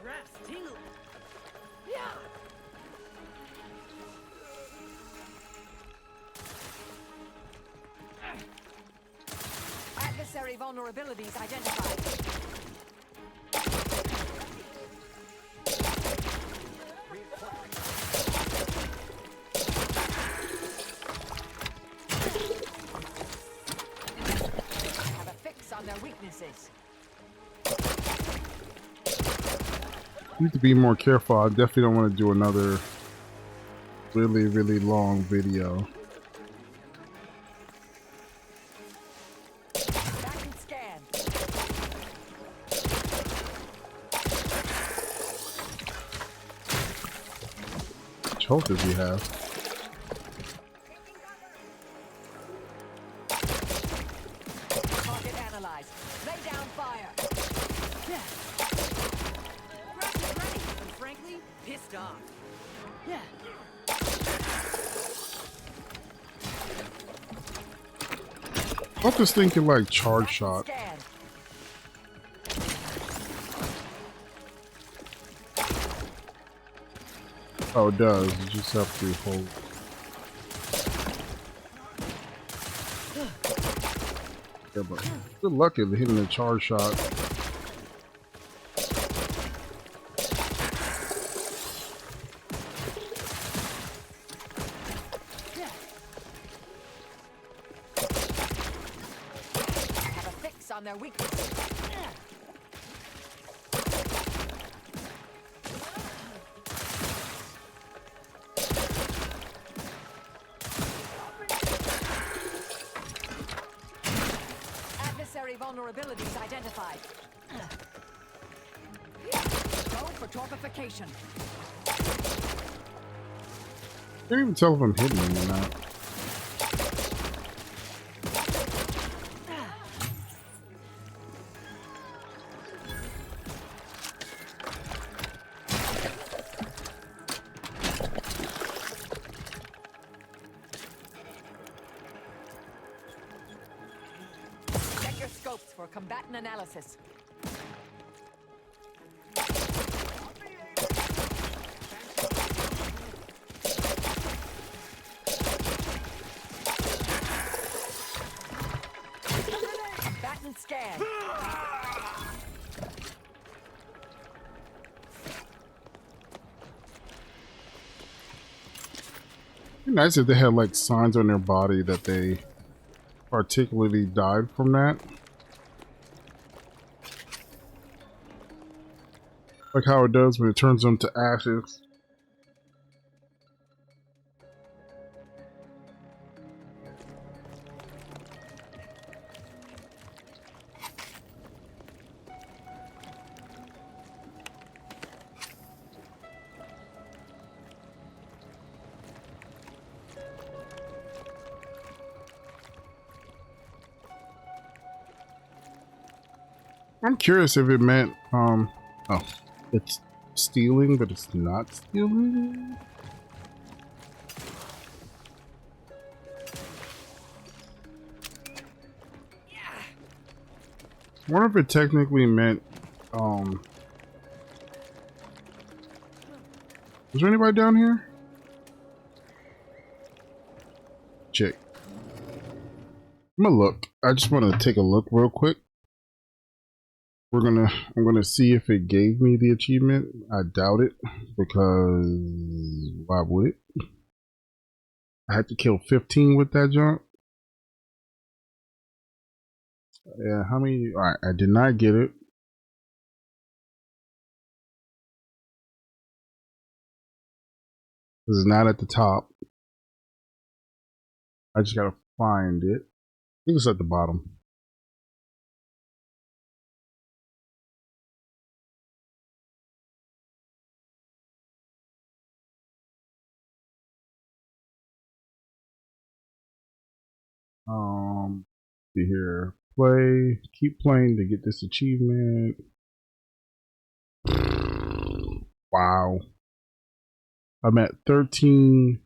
Grass tingling. Adversary vulnerabilities identified. I have a fix on their weaknesses. Need to be more careful. I definitely don't want to do another really long video. Back and scan. much health does he have? Target analyzed. Lay down fire. Yeah. Grass is ready, and frankly, pissed off. Yeah. I thought this thing could like charge shot. Scan. Oh, it does. You just have to hold. Yeah, but good luck at hitting a charge shot. Have a fix on their weaknesses. Adversary vulnerabilities identified. Go for torpification. I can't even tell if I'm hitting him or not. Check your scopes for combatant analysis. Combatant scan. It'd be nice if they had like signs on their body that they particularly died from that. Like how it does when it turns them to ashes. I'm curious if it meant, oh, it's stealing, but it's not stealing? I wonder if it technically meant, is there anybody down here? Check. I'm gonna look. I just want to take a look real quick. I'm gonna see if it gave me the achievement. I doubt it, because why would it? I had to kill 15 with that junk. Yeah, how many? Alright, I did not get it. This is not at the top. I just gotta find it. I think it's at the bottom. See here. Play. Keep playing to get this achievement. Wow. I'm at 13%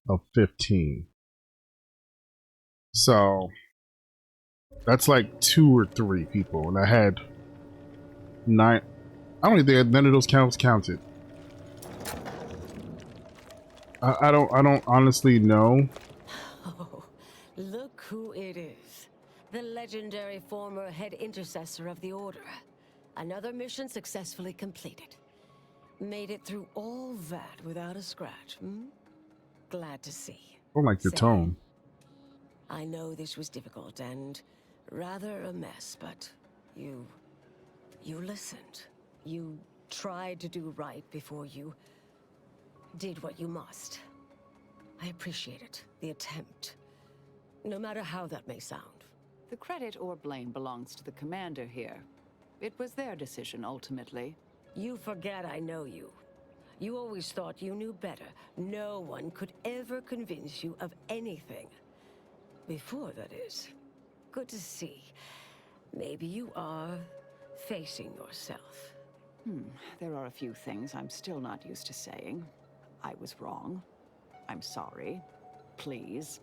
of 15. So that's like 2 or 3 people, and I had 9. I don't think none of those counts counted. I don't honestly know. Oh, look who it is. The legendary former head intercessor of the Order. Another mission successfully completed. Made it through all that without a scratch, hmm? Glad to see. I don't like the tone. I know this was difficult and rather a mess, but you listened. You tried to do right before you did what you must. I appreciate it, the attempt. No matter how that may sound. The credit or blame belongs to the commander here. It was their decision, ultimately. You forget I know you. You always thought you knew better. No one could ever convince you of anything. Before, that is. Good to see. Maybe you are facing yourself. There are a few things I'm still not used to saying. I was wrong. I'm sorry. Please.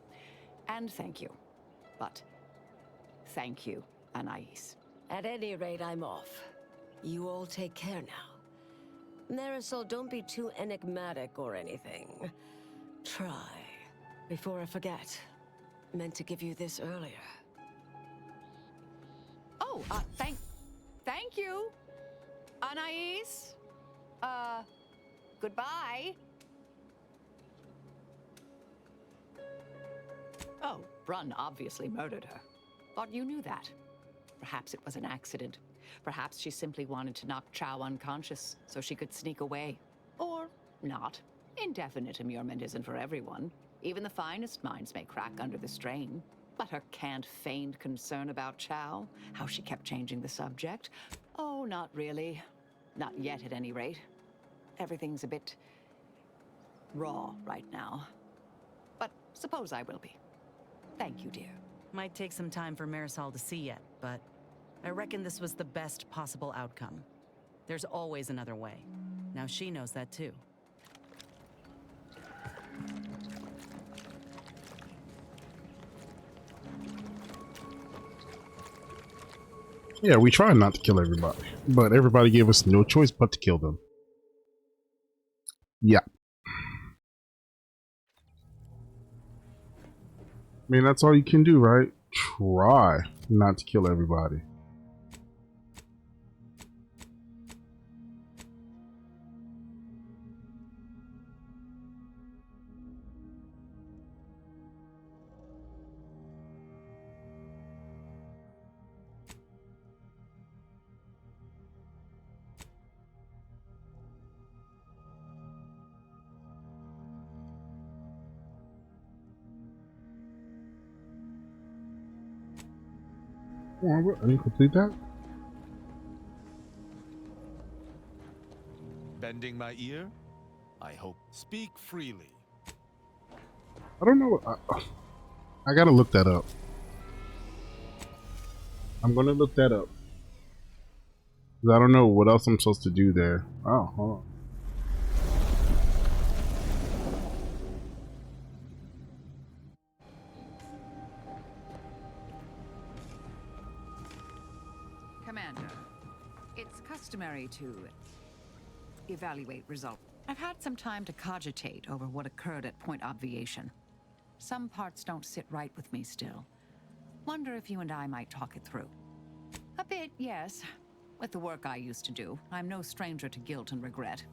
And thank you. But thank you, Anais. At any rate, I'm off. You all take care now. Marisol, don't be too enigmatic or anything. Try. Before I forget. Meant to give you this earlier. Oh, thank you, Anais. Goodbye. Oh, Brunn obviously murdered her. Thought you knew that. Perhaps it was an accident. Perhaps she simply wanted to knock Chow unconscious so she could sneak away. Or not. Indefinite immurement isn't for everyone. Even the finest minds may crack under the strain. But her canned feigned concern about Chow, how she kept changing the subject. Oh, not really. Not yet, at any rate. Everything's a bit raw right now. But suppose I will be. Thank you, dear. Might take some time for Marisol to see yet, but I reckon this was the best possible outcome. There's always another way. Now she knows that too. Yeah, we tried not to kill everybody, but everybody gave us no choice but to kill them. Yeah. I mean, that's all you can do, right? Try not to kill everybody. Oh, I didn't complete that. Bending my ear? I hope. Speak freely. I don't know. I gotta look that up. I'm gonna look that up. 'Cause I don't know what else I'm supposed to do there. Oh, hold on. Commander, it's customary to evaluate results. I've had some time to cogitate over what occurred at Point Obviation. Some parts don't sit right with me still. Wonder if you and I might talk it through. A bit, yes. With the work I used to do, I'm no stranger to guilt and regret.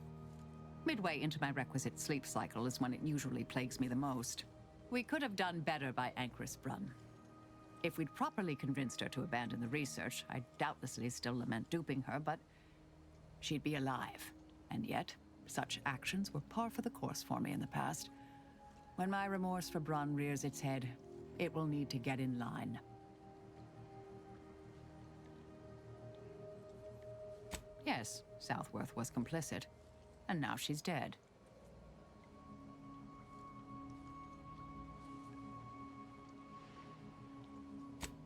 Midway into my requisite sleep cycle is when it usually plagues me the most. We could have done better by Anchorite Brunn. If we'd properly convinced her to abandon the research, I'd doubtlessly still lament duping her, but she'd be alive. And yet, such actions were par for the course for me in the past. When my remorse for Brunn rears its head, it will need to get in line. Yes, Southworth was complicit, and now she's dead.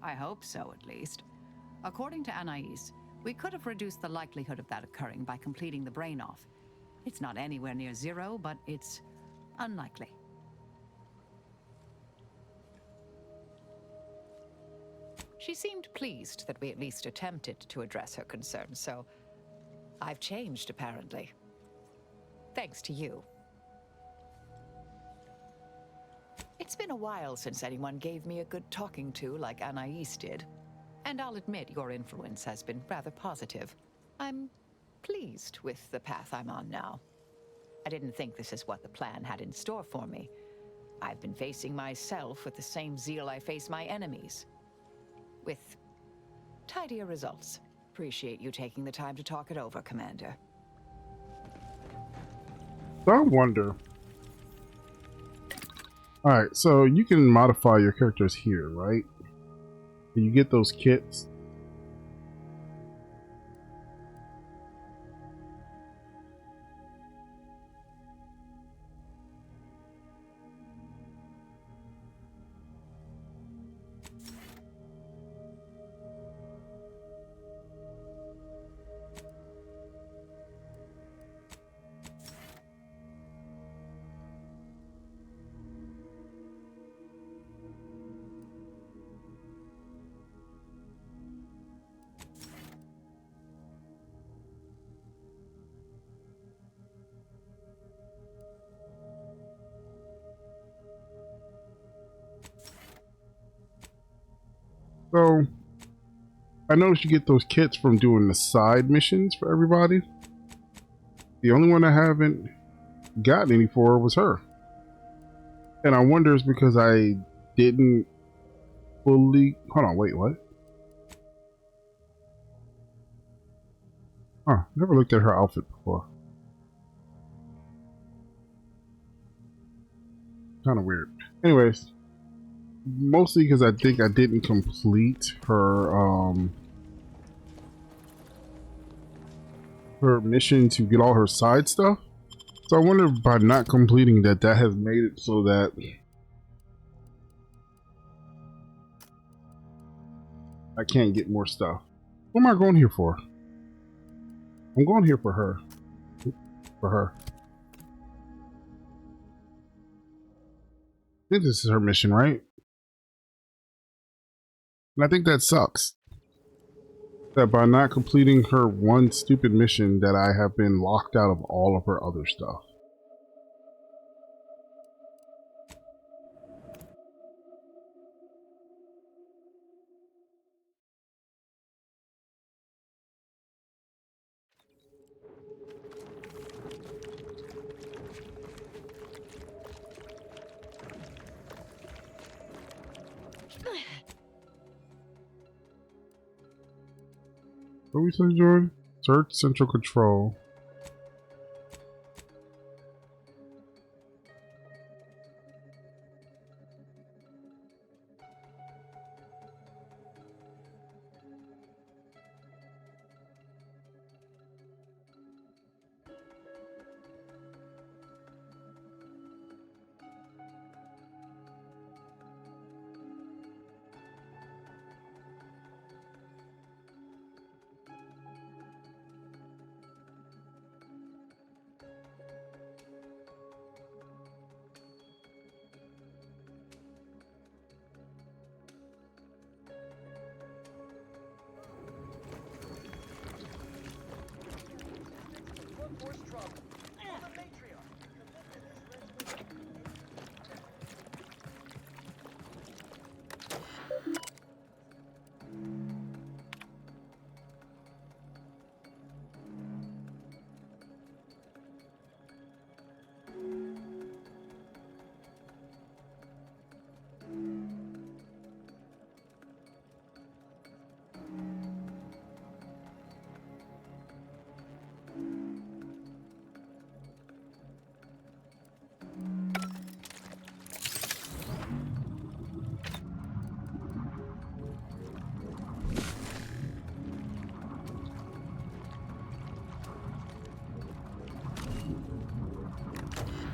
I hope so, at least. According to Anais, we could have reduced the likelihood of that occurring by completing the brain off. It's not anywhere near zero, but it's unlikely. She seemed pleased that we at least attempted to address her concerns, so I've changed, apparently. Thanks to you. It's been a while since anyone gave me a good talking to like Anais did. And I'll admit your influence has been rather positive. I'm pleased with the path I'm on now. I didn't think this is what the plan had in store for me. I've been facing myself with the same zeal I face my enemies. With tidier results. Appreciate you taking the time to talk it over, Commander. So I wonder. Alright, so you can modify your characters here, right? You get those kits. So, I noticed you get those kits from doing the side missions for everybody. The only one I haven't gotten any for was her. And I wonder it's because I didn't fully... Hold on, wait, what? Huh, never looked at her outfit before. Kind of weird. Anyways, mostly because I think I didn't complete her her mission to get all her side stuff. So I wonder if by not completing that, that has made it so that I can't get more stuff. What am I going here for? I'm going here for her. For her. I think this is her mission, right? And I think that sucks. That by not completing her one stupid mission that I have been locked out of all of her other stuff. What we say, Jordan? Search Central Control.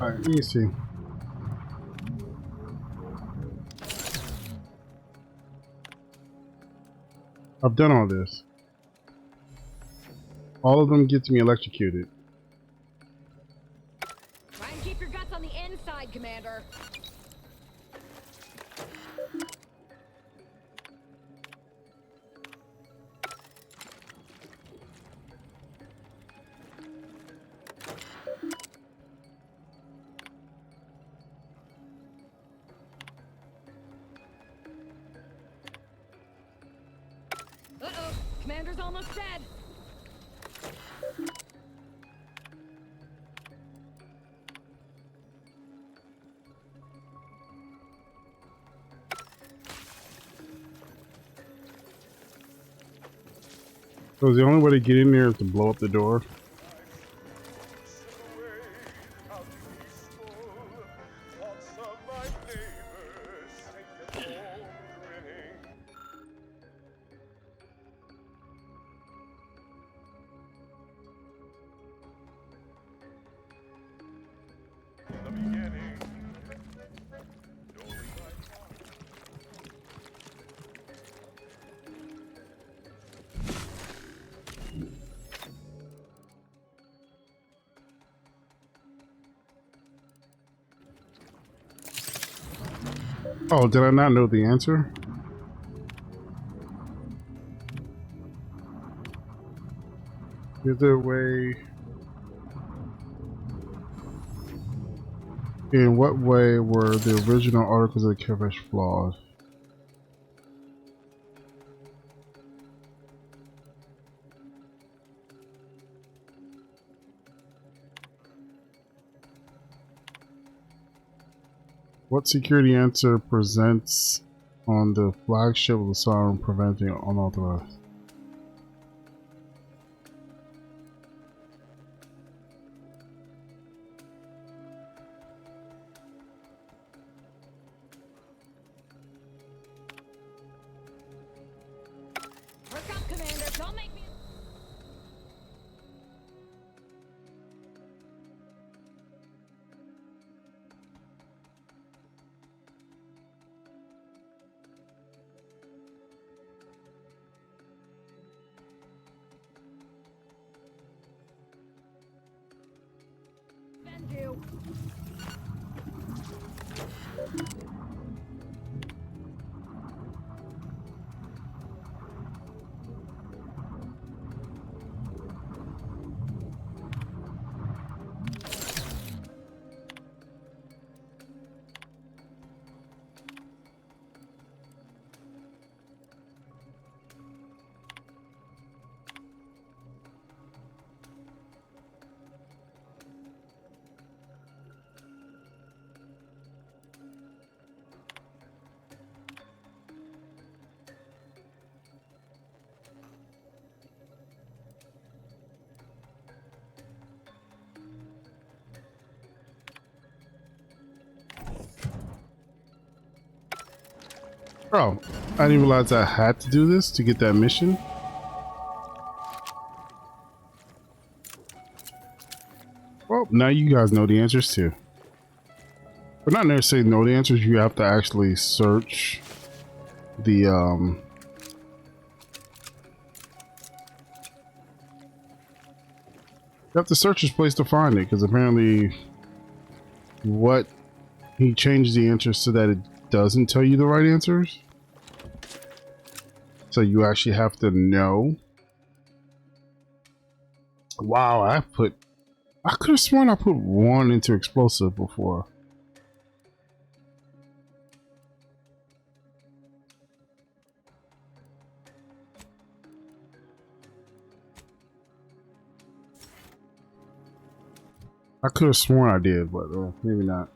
Alright, let me see. I've done all this. All of them get me electrocuted. Try and keep your guts on the inside, Commander. Uh-oh, Commander's almost dead. So the only way to get in there is to blow up the door. Oh, did I not know the answer? Is there a way... In what way were the original articles of the Kevesh flawed? What security answer presents on the flagship of the siren preventing unauthorized? Perk up, Commander. Don't make me. Defend you. Oh, I didn't realize I had to do this to get that mission. Well, now you guys know the answers too. But not necessarily know the answers, you have to actually search the you have to search his place to find it, because apparently what he changed the answers so that it doesn't tell you the right answers. So you actually have to know. Wow, I could have sworn I put 1 into explosive before. I could have sworn I did, but maybe not.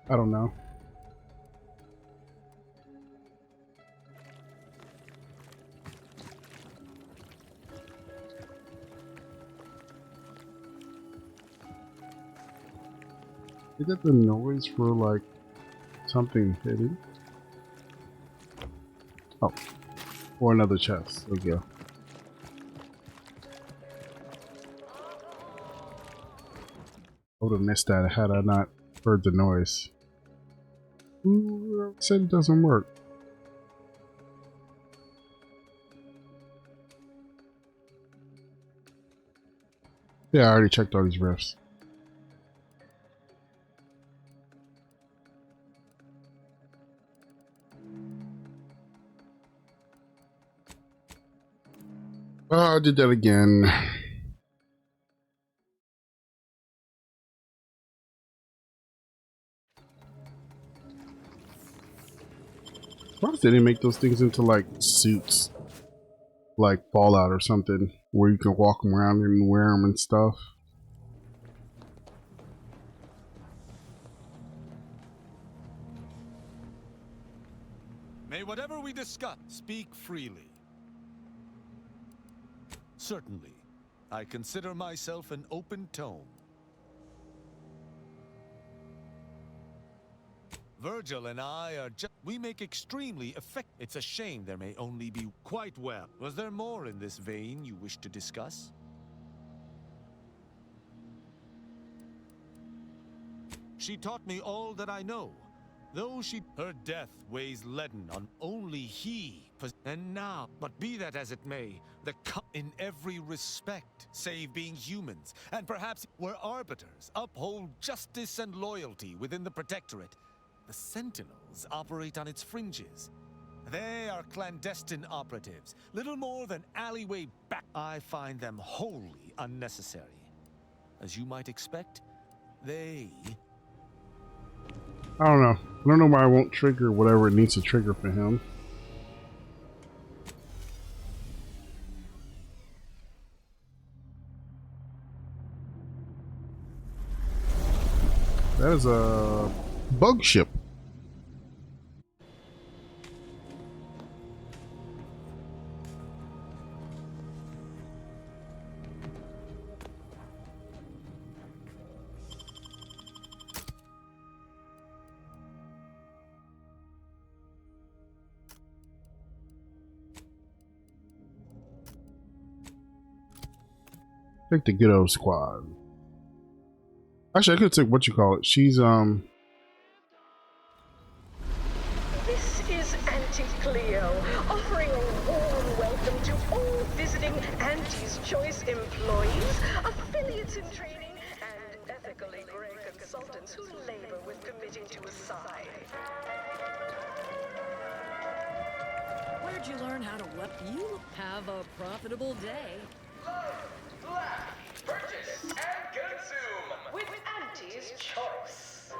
I don't know. Is that the noise for like something hidden? Oh, or another chest. There we go. I would have missed that had I not heard the noise. Ooh, said it doesn't work. Yeah, I already checked all these rifts. Oh, I did that again. Why did they make those things into like suits? Like Fallout or something, where you can walk around and wear them and stuff. May whatever we discuss speak freely. Certainly, I consider myself an open tome. Virgil and I are just... We make extremely effective... It's a shame there may only be... Quite well. Was there more in this vein you wish to discuss? She taught me all that I know. Though her death weighs leaden on only he... And now, but be that as it may, in every respect, save being humans, and perhaps we're arbiters, uphold justice and loyalty within the Protectorate. The Sentinels operate on its fringes. They are clandestine operatives, little more than alleyway back. I find them wholly unnecessary. As you might expect, they... I don't know. I don't know why I won't trigger whatever it needs to trigger for him. That is a bug ship. Take the good old squad. Actually, I could take what you call it. She's This is Auntie Cleo, offering a warm welcome to all visiting Auntie's Choice employees, affiliates in training, and ethically gray consultants who labor with committing to a side. Where'd you learn how to whip? You have a profitable day. Purchase and consume with Auntie's Choice.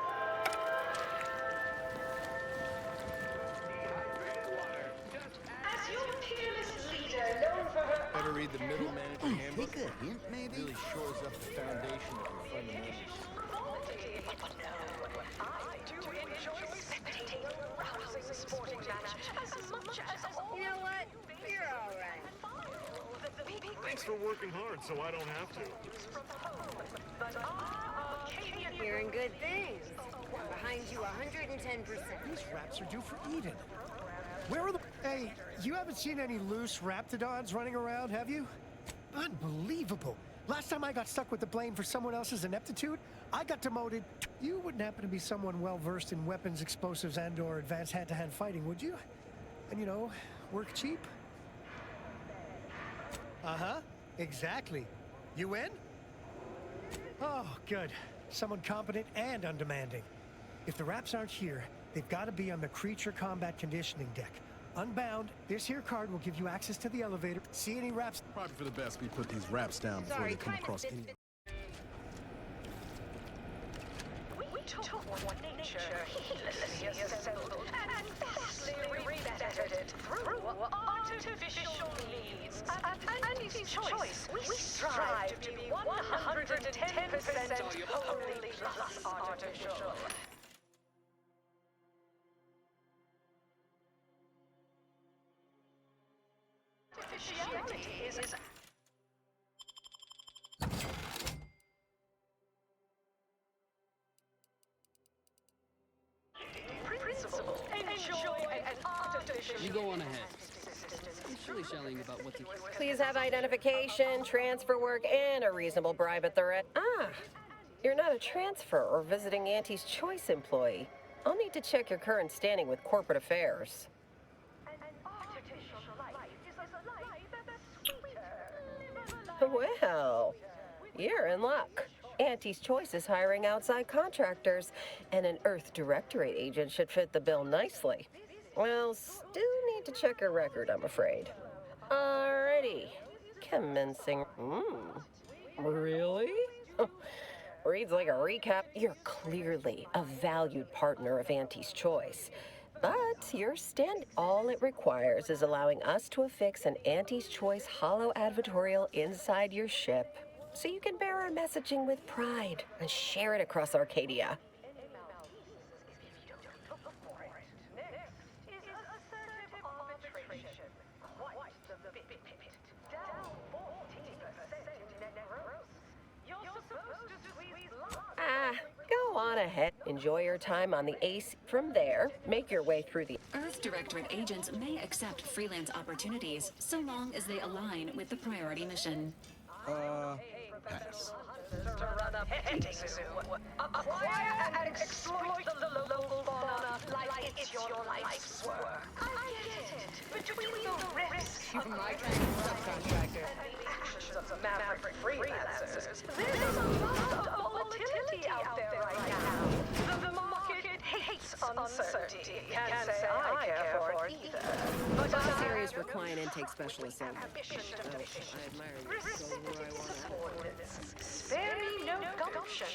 As your peerless leader, known for her... Better read the middle manager handbook. Take a hint, maybe? Really shores up the foundation of your fundamentals. I do enjoy spectating a rousing sporting match as much as... You know what? You're all right. Thanks for working hard so I don't have to. Hearing good things. I'm behind you 110%. These rats are due for Eden. Where are the... Hey, you haven't seen any loose raptidons running around, have you? Unbelievable. Last time I got stuck with the blame for someone else's ineptitude, I got demoted. You wouldn't happen to be someone well-versed in weapons, explosives, and/or advanced hand-to-hand fighting, would you? And, you know, work cheap? Uh-huh. Exactly. You in? Oh, good. Someone competent and undemanding. If the Raps aren't here, they've got to be on the creature combat conditioning deck. Unbound, this here card will give you access to the elevator. See any Raps? Probably for the best we put these Raps down before they come across any... We took what nature heedlessly assembled and vastly re-edited through artificial means. At Auntie's Choice, we strive to be 110% wholly plus artificial. Artificiality is... Principle, enjoy an artificial... You go on ahead. I'm shilly-shallying about what to... Please have identification, transfer work, and a reasonable bribe at the red. Ah, you're not a transfer or visiting Auntie's Choice employee. I'll need to check your current standing with corporate affairs. Well, you're in luck. Auntie's Choice is hiring outside contractors, and an Earth Directorate agent should fit the bill nicely. Well, still need to check your record, I'm afraid. Alrighty. Commencing. Really? Reads like a recap. You're clearly a valued partner of Auntie's Choice. But your stand, all it requires is allowing us to affix an Auntie's Choice hollow advertorial inside your ship, so you can bear our messaging with pride and share it across Arcadia. Ah, go on ahead. Enjoy your time on the AC. From there, make your way through the Earth Directorate agents may accept freelance opportunities so long as they align with the priority mission. Pass. To run a petting zoo. Acquire and exploit the local fauna like it's your life's work. I get it. Between the risk of my subcontractor and the actions of the maverick freelancers, there's a lot of volatility out there right now. The market hates uncertainty. Can't say I care for it either. But Boss I areas for client intake specialists only. ambition to I mission. admire you so where I want to. Subordinates. Spare me no gumption,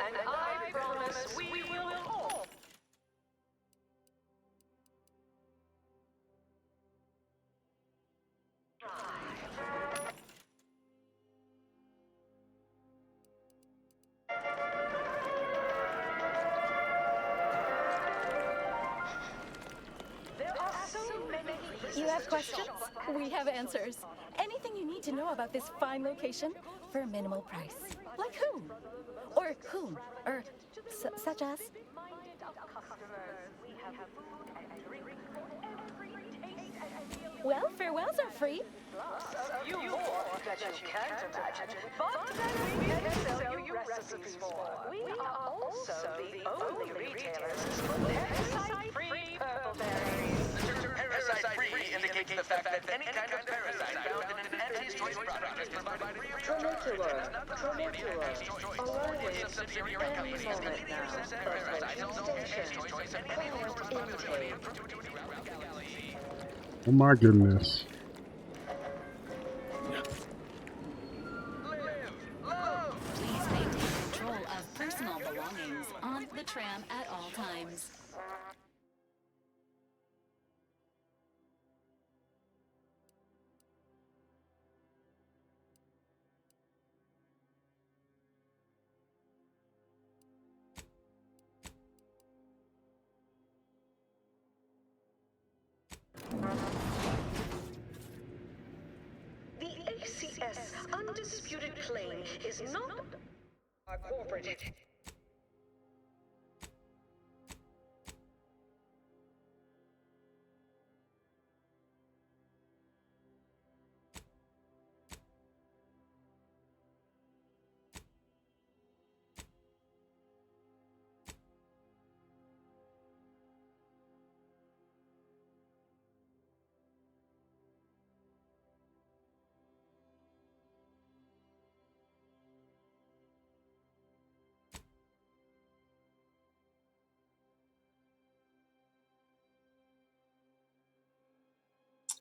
and I promise we will all. There are so many You have questions? We have answers. Anything you need to know about this fine location for a minimal price. Like whom? Or whom? Or such as? Well, farewells are free. You more that you can't imagine, but that we can sell you recipes for. We are also the only retailers for parasite-free purple berries. Parasite-free indicates the fact that any kind of parasite found in an Annie's choice product is provided free of charge. Arriving Subsidiary companies moment can now. use parasite choice and anywhere responsibility throughout the galaxy. Oh my goodness. Please maintain control of personal belongings on the tram at all times. The ACS Undisputed claim is not incorporated.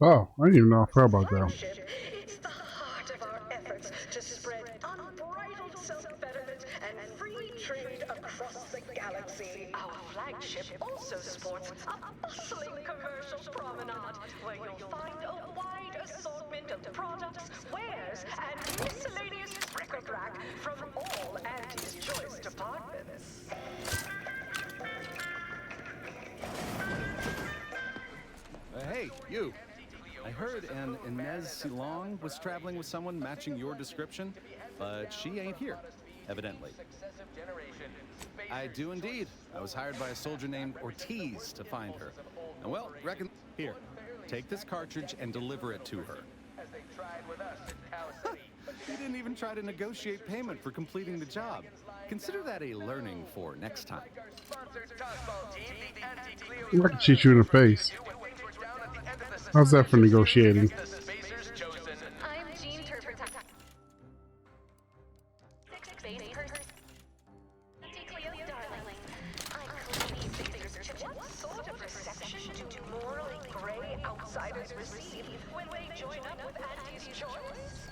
Oh, I didn't even know I felt about that. It's the heart of our efforts to spread unbridled self-betterment and free trade across the galaxy. Our flagship also sports a bustling commercial promenade where you'll find a wide assortment of products, wares, and miscellaneous bric-a-brac from all Auntie's choice departments. Hey, you. I heard an Inez Silong was traveling with someone matching your description, but she ain't here, evidently. I do indeed. I was hired by a soldier named Ortiz to find her. And well, reckon... Here, take this cartridge and deliver it to her. You didn't even try to negotiate payment for completing the job. Consider that a learning for next time. I can shoot you in the face. How's that for negotiating? I'm Jean Turpentine. What sort of reception do morally gray outsiders receive when they join up with Auntie's choice?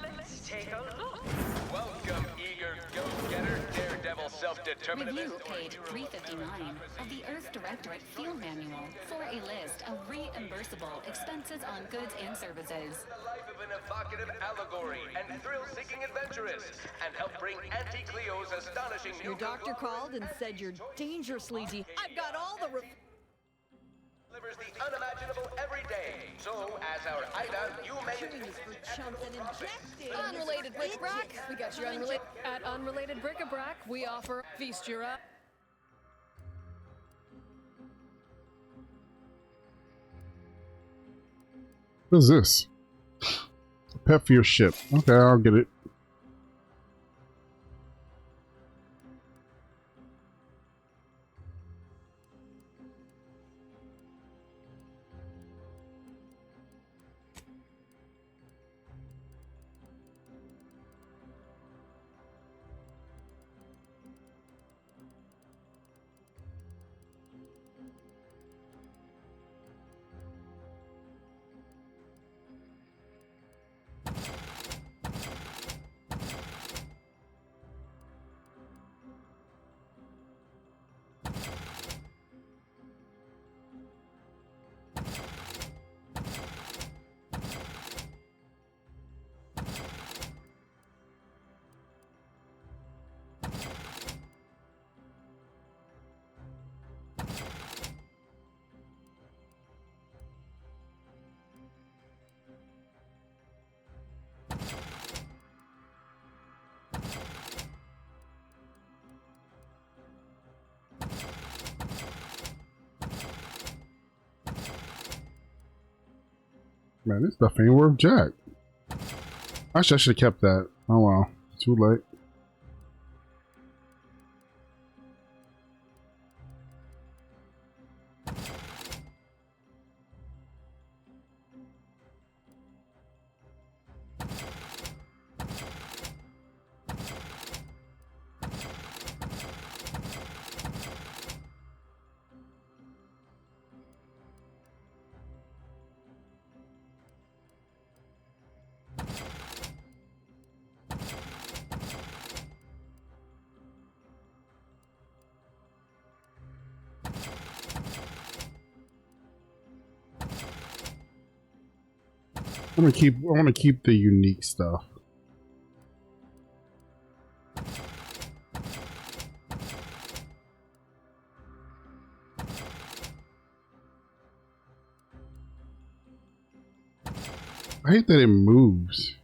Let's take a look. Welcome, eager go-getter, daredevil, self-determinative. Review page 359 of the Earth Directorate Field Manual for a list of reimbursable expenses on goods and services. The life of an evocative allegory and thrill-seeking adventurist, and help bring Auntie Cleo's astonishing new Your doctor called and said you're dangerously I've got all the delivers the unimaginable every day. So, as our item, you may Unrelated bric-a-brac. We got your unrelated. At Unrelated Bric-a-brac, we offer feast your eye. What is this? A pet for your ship. Okay, I'll get it. Man, this stuff ain't worth jack. Actually, I should have kept that. Oh well, too late. I want to keep the unique stuff. I hate that it moves.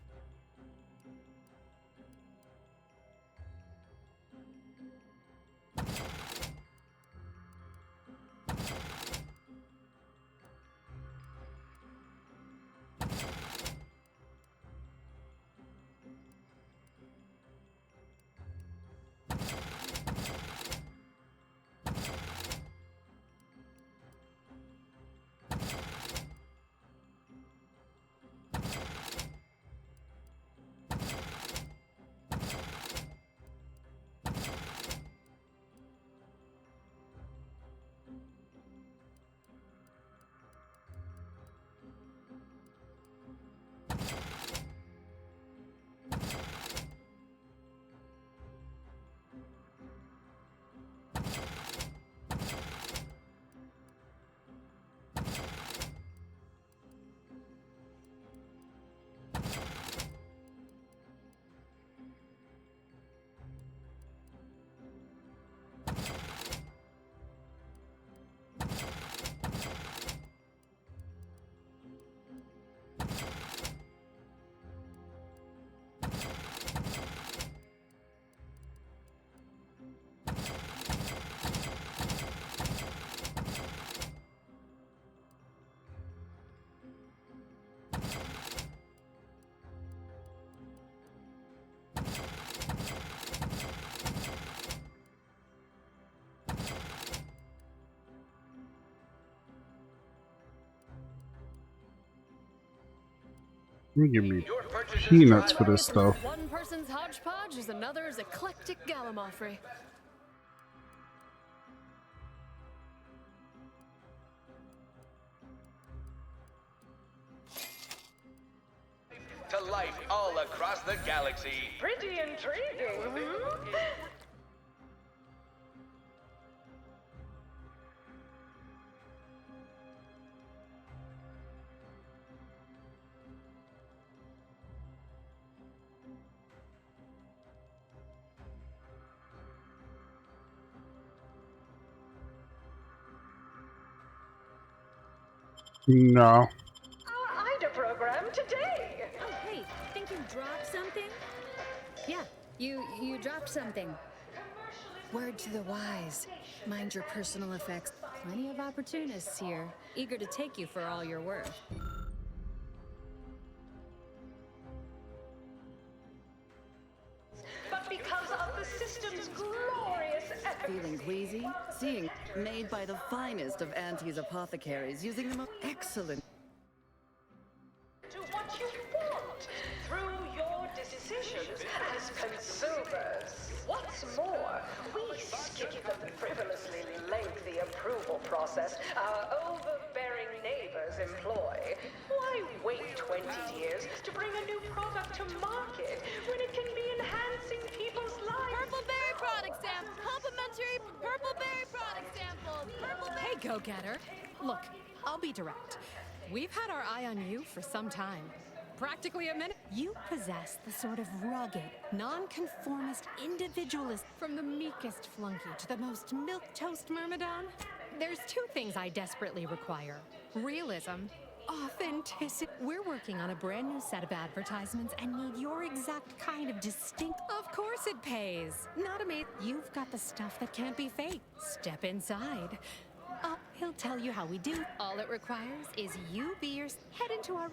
You give me peanuts for this stuff. One person's hodgepodge is another's eclectic gallimaufry. to life all across the galaxy. Pretty intriguing, hmm? No. Our IDA program today. Oh, hey, think you dropped something? Yeah, you dropped something. Word to the wise. Mind your personal effects. Plenty of opportunists here, eager to take you for all you're worth. But because of the system's glorious efforts. Feeling queasy? Seeing made by the finest of Auntie's apothecaries using the most excellent. To what you want through your decisions as consumers. What's more, we skip the frivolously lengthy approval process our overbearing neighbors employ. Why wait 20 years to bring a new product to market when it can be enhancing people's lives? Purple berry product sample, complimentary purple berry product sample. Hey, go-getter. Look, I'll be direct. We've had our eye on you for some time. Practically a minute. You possess the sort of rugged, non-conformist individualist, from the meekest flunky to the most milquetoast myrmidon. There's two things I desperately require: realism, authenticity. We're working on a brand new set of advertisements and need your exact kind of distinct. Of course it pays. Not amazing. You've got the stuff that can't be faked. Step inside. He'll tell you how we do. All it requires is you be your... Head into our...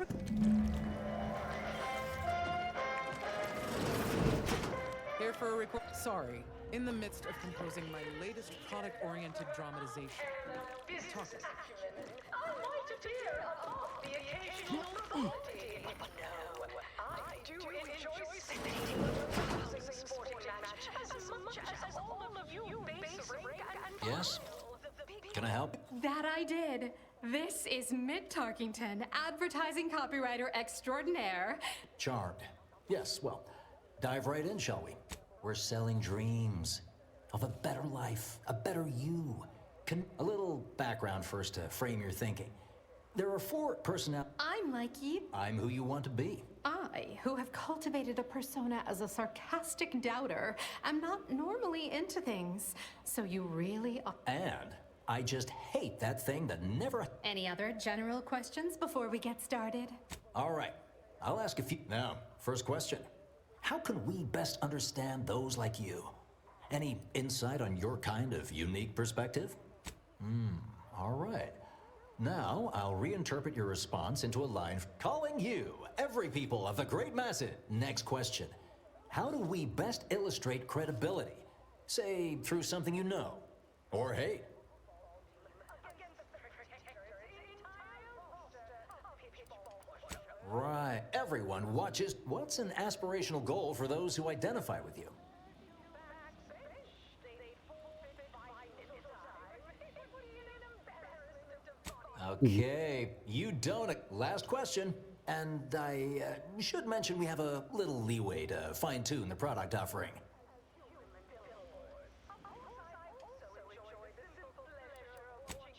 Here for a record. Sorry, in the midst of composing my latest product-oriented dramatization. Talk. I might appear on the occasional frivolity. No, I do enjoy spectating a rousing sporting match as much as all of you base rank and... Yes? Can I help? That I did. This is Mitt Tarkington, advertising copywriter extraordinaire. Charmed. Yes, well, dive right in, shall we? We're selling dreams of a better life, a better you. A little background first to frame your thinking. There are 4 personalities. I'm like you. I'm who you want to be. I, who have cultivated a persona as a sarcastic doubter, am not normally into things. So you really are. And I just hate that thing that never... Any other general questions before we get started? All right, I'll ask a few. Now, first question. How can we best understand those like you? Any insight on your kind of unique perspective? All right. Now, I'll reinterpret your response into a line calling you, every people of the great masses. Next question. How do we best illustrate credibility? Say, through something you know, or hate. Right. Everyone watches. What's an aspirational goal for those who identify with you? Okay, you don't. Last question. And I should mention we have a little leeway to fine-tune the product offering.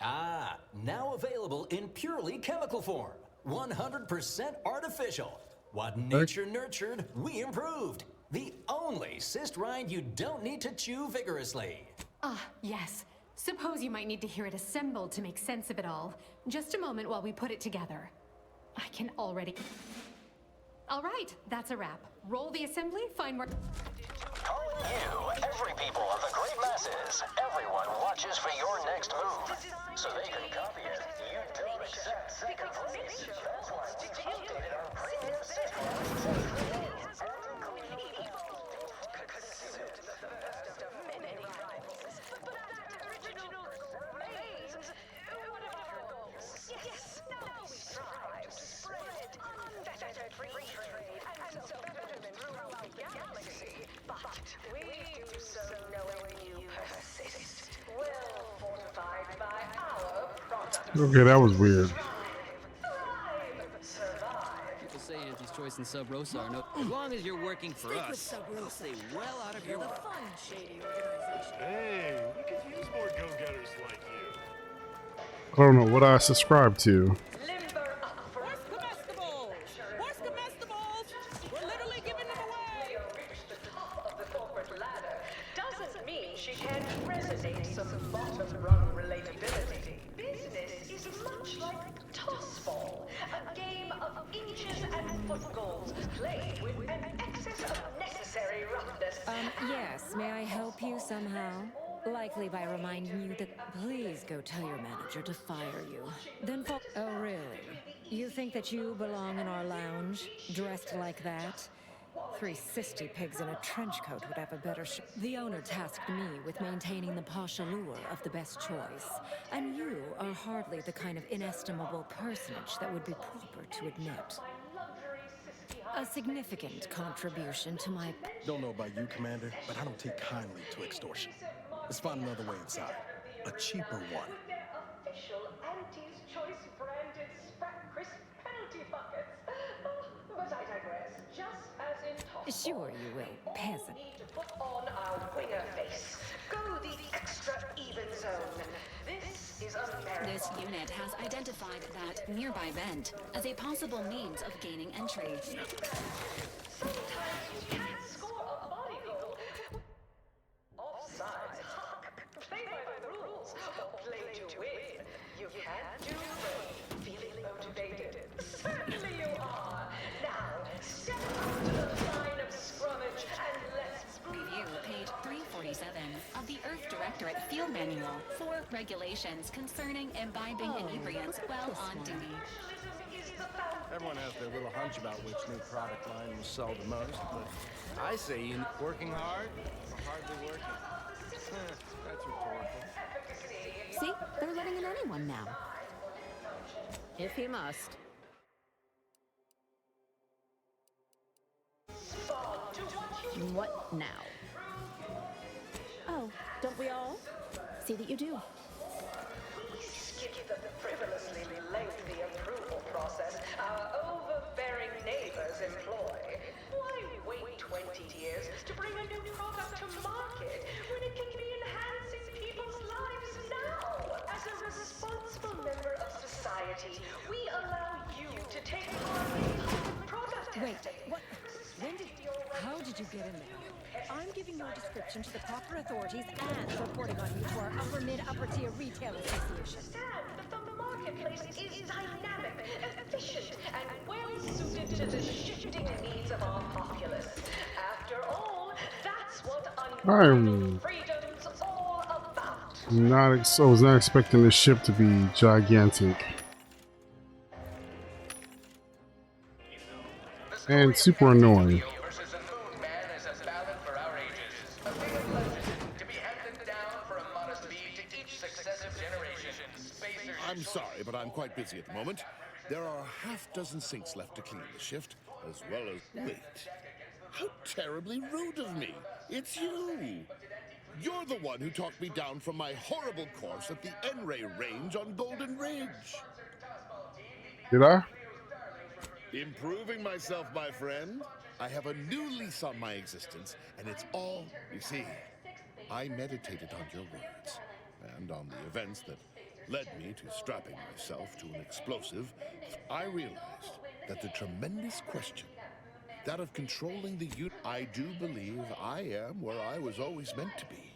Ah, now available in purely chemical form. 100% artificial. What nature nurtured, we improved. The only cyst rind you don't need to chew vigorously. Yes. Suppose you might need to hear it assembled to make sense of it all. Just a moment while we put it together. I can already... All right, that's a wrap. Roll the assembly, find where... Calling you, every people of the great masses. Everyone watches for your next move. So they can copy it. You don't accept second place. That's why we updated our premium system. Yes, now we strive to spread unfettered free trade and betterment throughout the galaxy. But we do so knowing you persist, well fortified by our product. Okay, that was weird. People say Auntie's Choice and Sub Rosa are no. As long as you're working for Stick with us, Sub we'll Rosa. stay well out of your The way. fun, shady organization. Hey, we could use more go-getters like you. I don't know what I subscribe to. Where's comestibles? Where's comestibles? We're literally giving them away. Reach the top of the corporate ladder doesn't mean she can resonate some bottom-rung relatability. Business is much like tossball, a game of inches and foot goals, played with an excess of necessary roughness. Yes, may I help you somehow? Likely by reminding you that please go tell your manager to fire you. Then oh really? You think that you belong in our lounge, dressed like that? 3 sisty pigs in a trench coat would have a better The owner tasked me with maintaining the posh allure of the best choice. And you are hardly the kind of inestimable personage that would be proper to admit a significant contribution to my... Don't know about you, Commander, but I don't take kindly to extortion. Let's find another way inside. A cheaper one. Official Auntie's Choice branded Sprat Crisp penalty buckets. But I digress. Just as in tossball, Sure you will, peasant. we need to put on our winger face. Go the extra even zone. This is a marathon. This unit has identified that nearby vent as a possible means of gaining entry. Sometimes you can't score a body goal. Offsides, play by the rules, or play to win. You can't do both. Feeling motivated? Certainly you are. Now, step up to the line of scrummage and let's Review page 347 of the Earth Directorate Field Manual for regulations concerning imbibing inebriants while on duty. Everyone has their little hunch about which new product line will sell the most, but I say you working hard or hardly working. That's rhetorical. See? They're letting in anyone now. If he must. What now? Oh, don't we all? See that you do. We skip the frivolously lengthy approval process our overbearing neighbors employ. Why wait 20 years to bring a new product to market when it can be enhancing people's lives now? As a responsible member of society, we allow you to take part in public product testing. Wait, what? When did... How did you get in there? I'm giving your description to the proper authorities and reporting on you to our upper-mid-upper-tier retail association. The marketplace is dynamic, efficient, and well-suited to the shifting needs of our populace. After all, that's what unbridled freedom's all about. I was not expecting this ship to be gigantic. And super annoying. I'm sorry, but I'm quite busy at the moment. There are a half-dozen sinks left to clean the shift, as well as... Wait. How terribly rude of me. It's you. You're the one who talked me down from my horrible course at the N-Ray range on Golden Ridge. Did I? Improving myself, my friend. I have a new lease on my existence, and it's all... You see, I meditated on your words, and on the events that led me to strapping myself to an explosive. I realized that the tremendous question, that of controlling the unit, I do believe I am where I was always meant to be.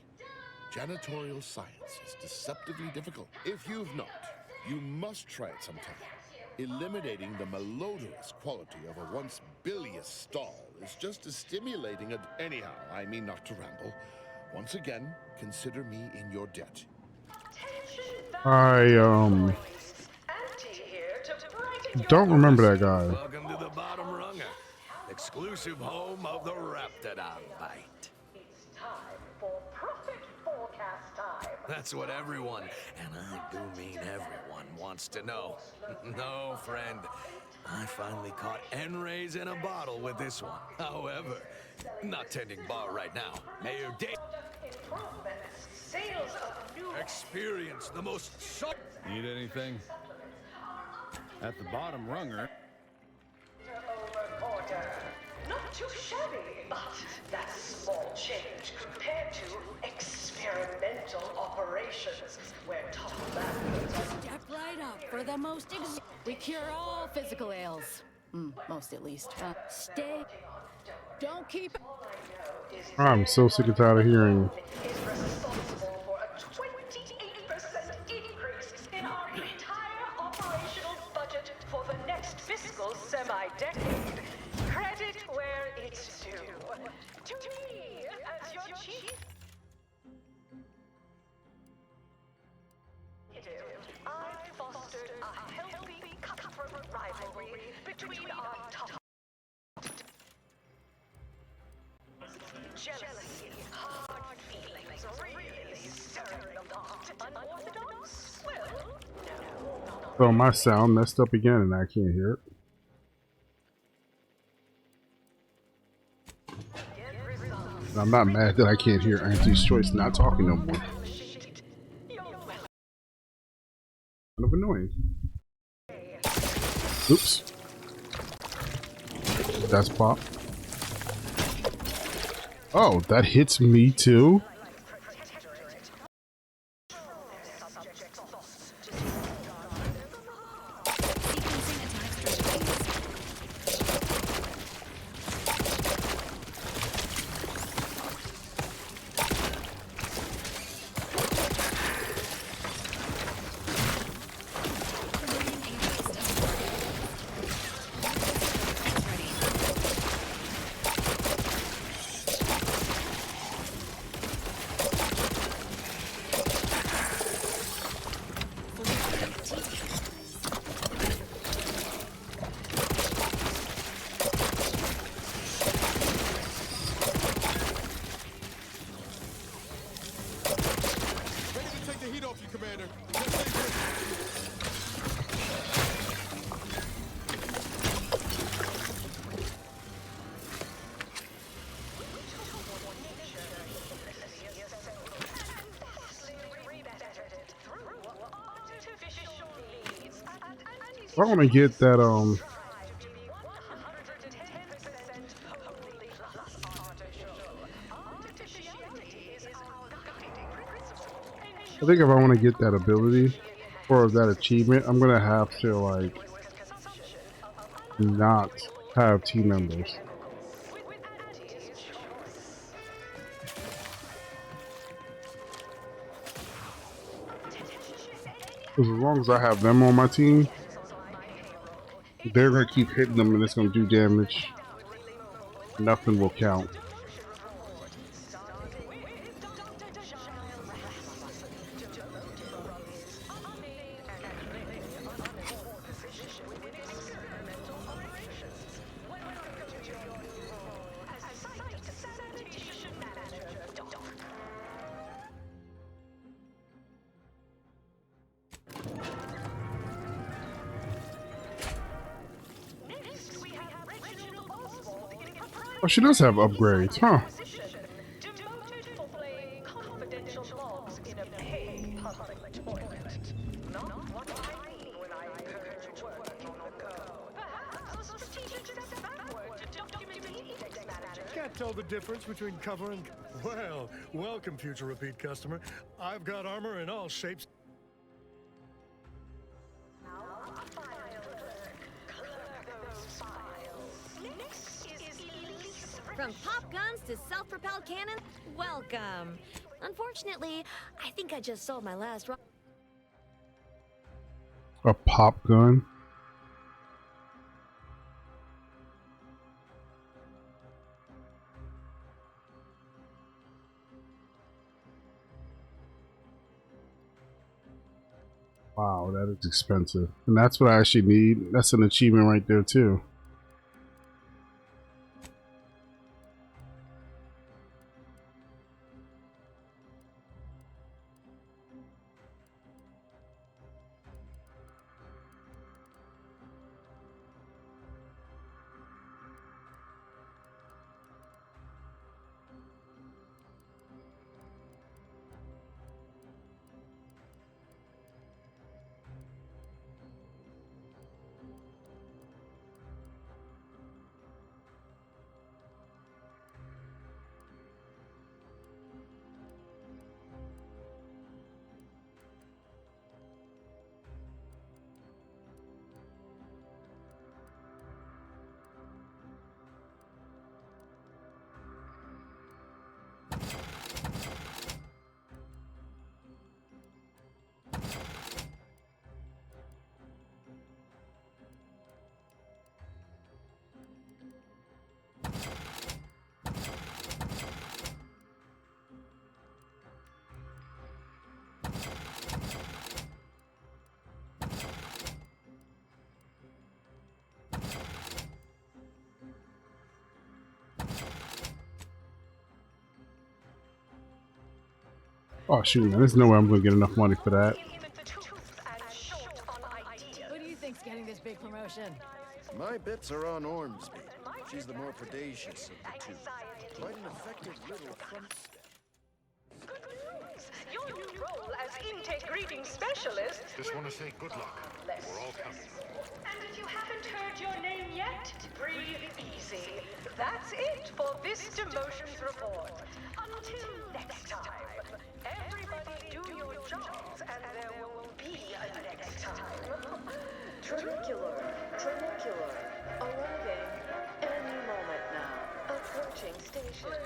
Janitorial science is deceptively difficult. If you've not, you must try it sometime. Eliminating the malodorous quality of a once bilious stall is just as stimulating a... Anyhow, I mean not to ramble. Once again, consider me in your debt. I don't remember that guy. Welcome to the bottom runger, exclusive home of the Raptidon bite. It's time for profit forecast time. That's what everyone, and I do mean everyone, wants to know. No, friend, I finally caught N-rays in a bottle with this one. However, not tending bar right now. Mayor Dave. Sales of new... Experience the most... Need anything? At the bottom runger. Not too shabby, but that's small change compared to experimental operations, where top managers are... Step right up for the most We cure all physical ails. Most at least. Don't keep... I'm so sick and tired of hearing I fostered a healthy cutthroat rivalry between our top jealousy, hard feelings, really stirring the pot. Unorthodox? Well, no. So my sound messed up again and I can't hear it. And I'm not mad that I can't hear Auntie's Choice not talking no more. Kind of annoying. Oops. That's pop. Oh, that hits me too? I want to get that, I think if I want to get that ability or that achievement, I'm gonna have to like not have team members. As long as I have them on my team, they're gonna keep hitting them and it's gonna do damage. Nothing will count. Oh, she does have upgrades, huh? Can't tell the difference between cover and... Well, welcome, future repeat customer. I've got armor in all shapes. From pop guns to self-propelled cannons, welcome. Unfortunately, I think I just sold my last A pop gun? Wow, that is expensive. And that's what I actually need. That's an achievement right there too. Oh shoot, man! There's no way I'm gonna get enough money for that. Who do you think's getting this big promotion? My bets are on Ormsby. She's the more predacious of the two. Quite an effective little front step. Good news! Your new role as intake greeting specialist. Just want to say good luck. We're all coming. And if you haven't heard your name yet, breathe easy. That's it for this demotions report. Until next time, everybody do your jobs, and there will be a next time. Trinicular, arriving any moment now. Approaching station.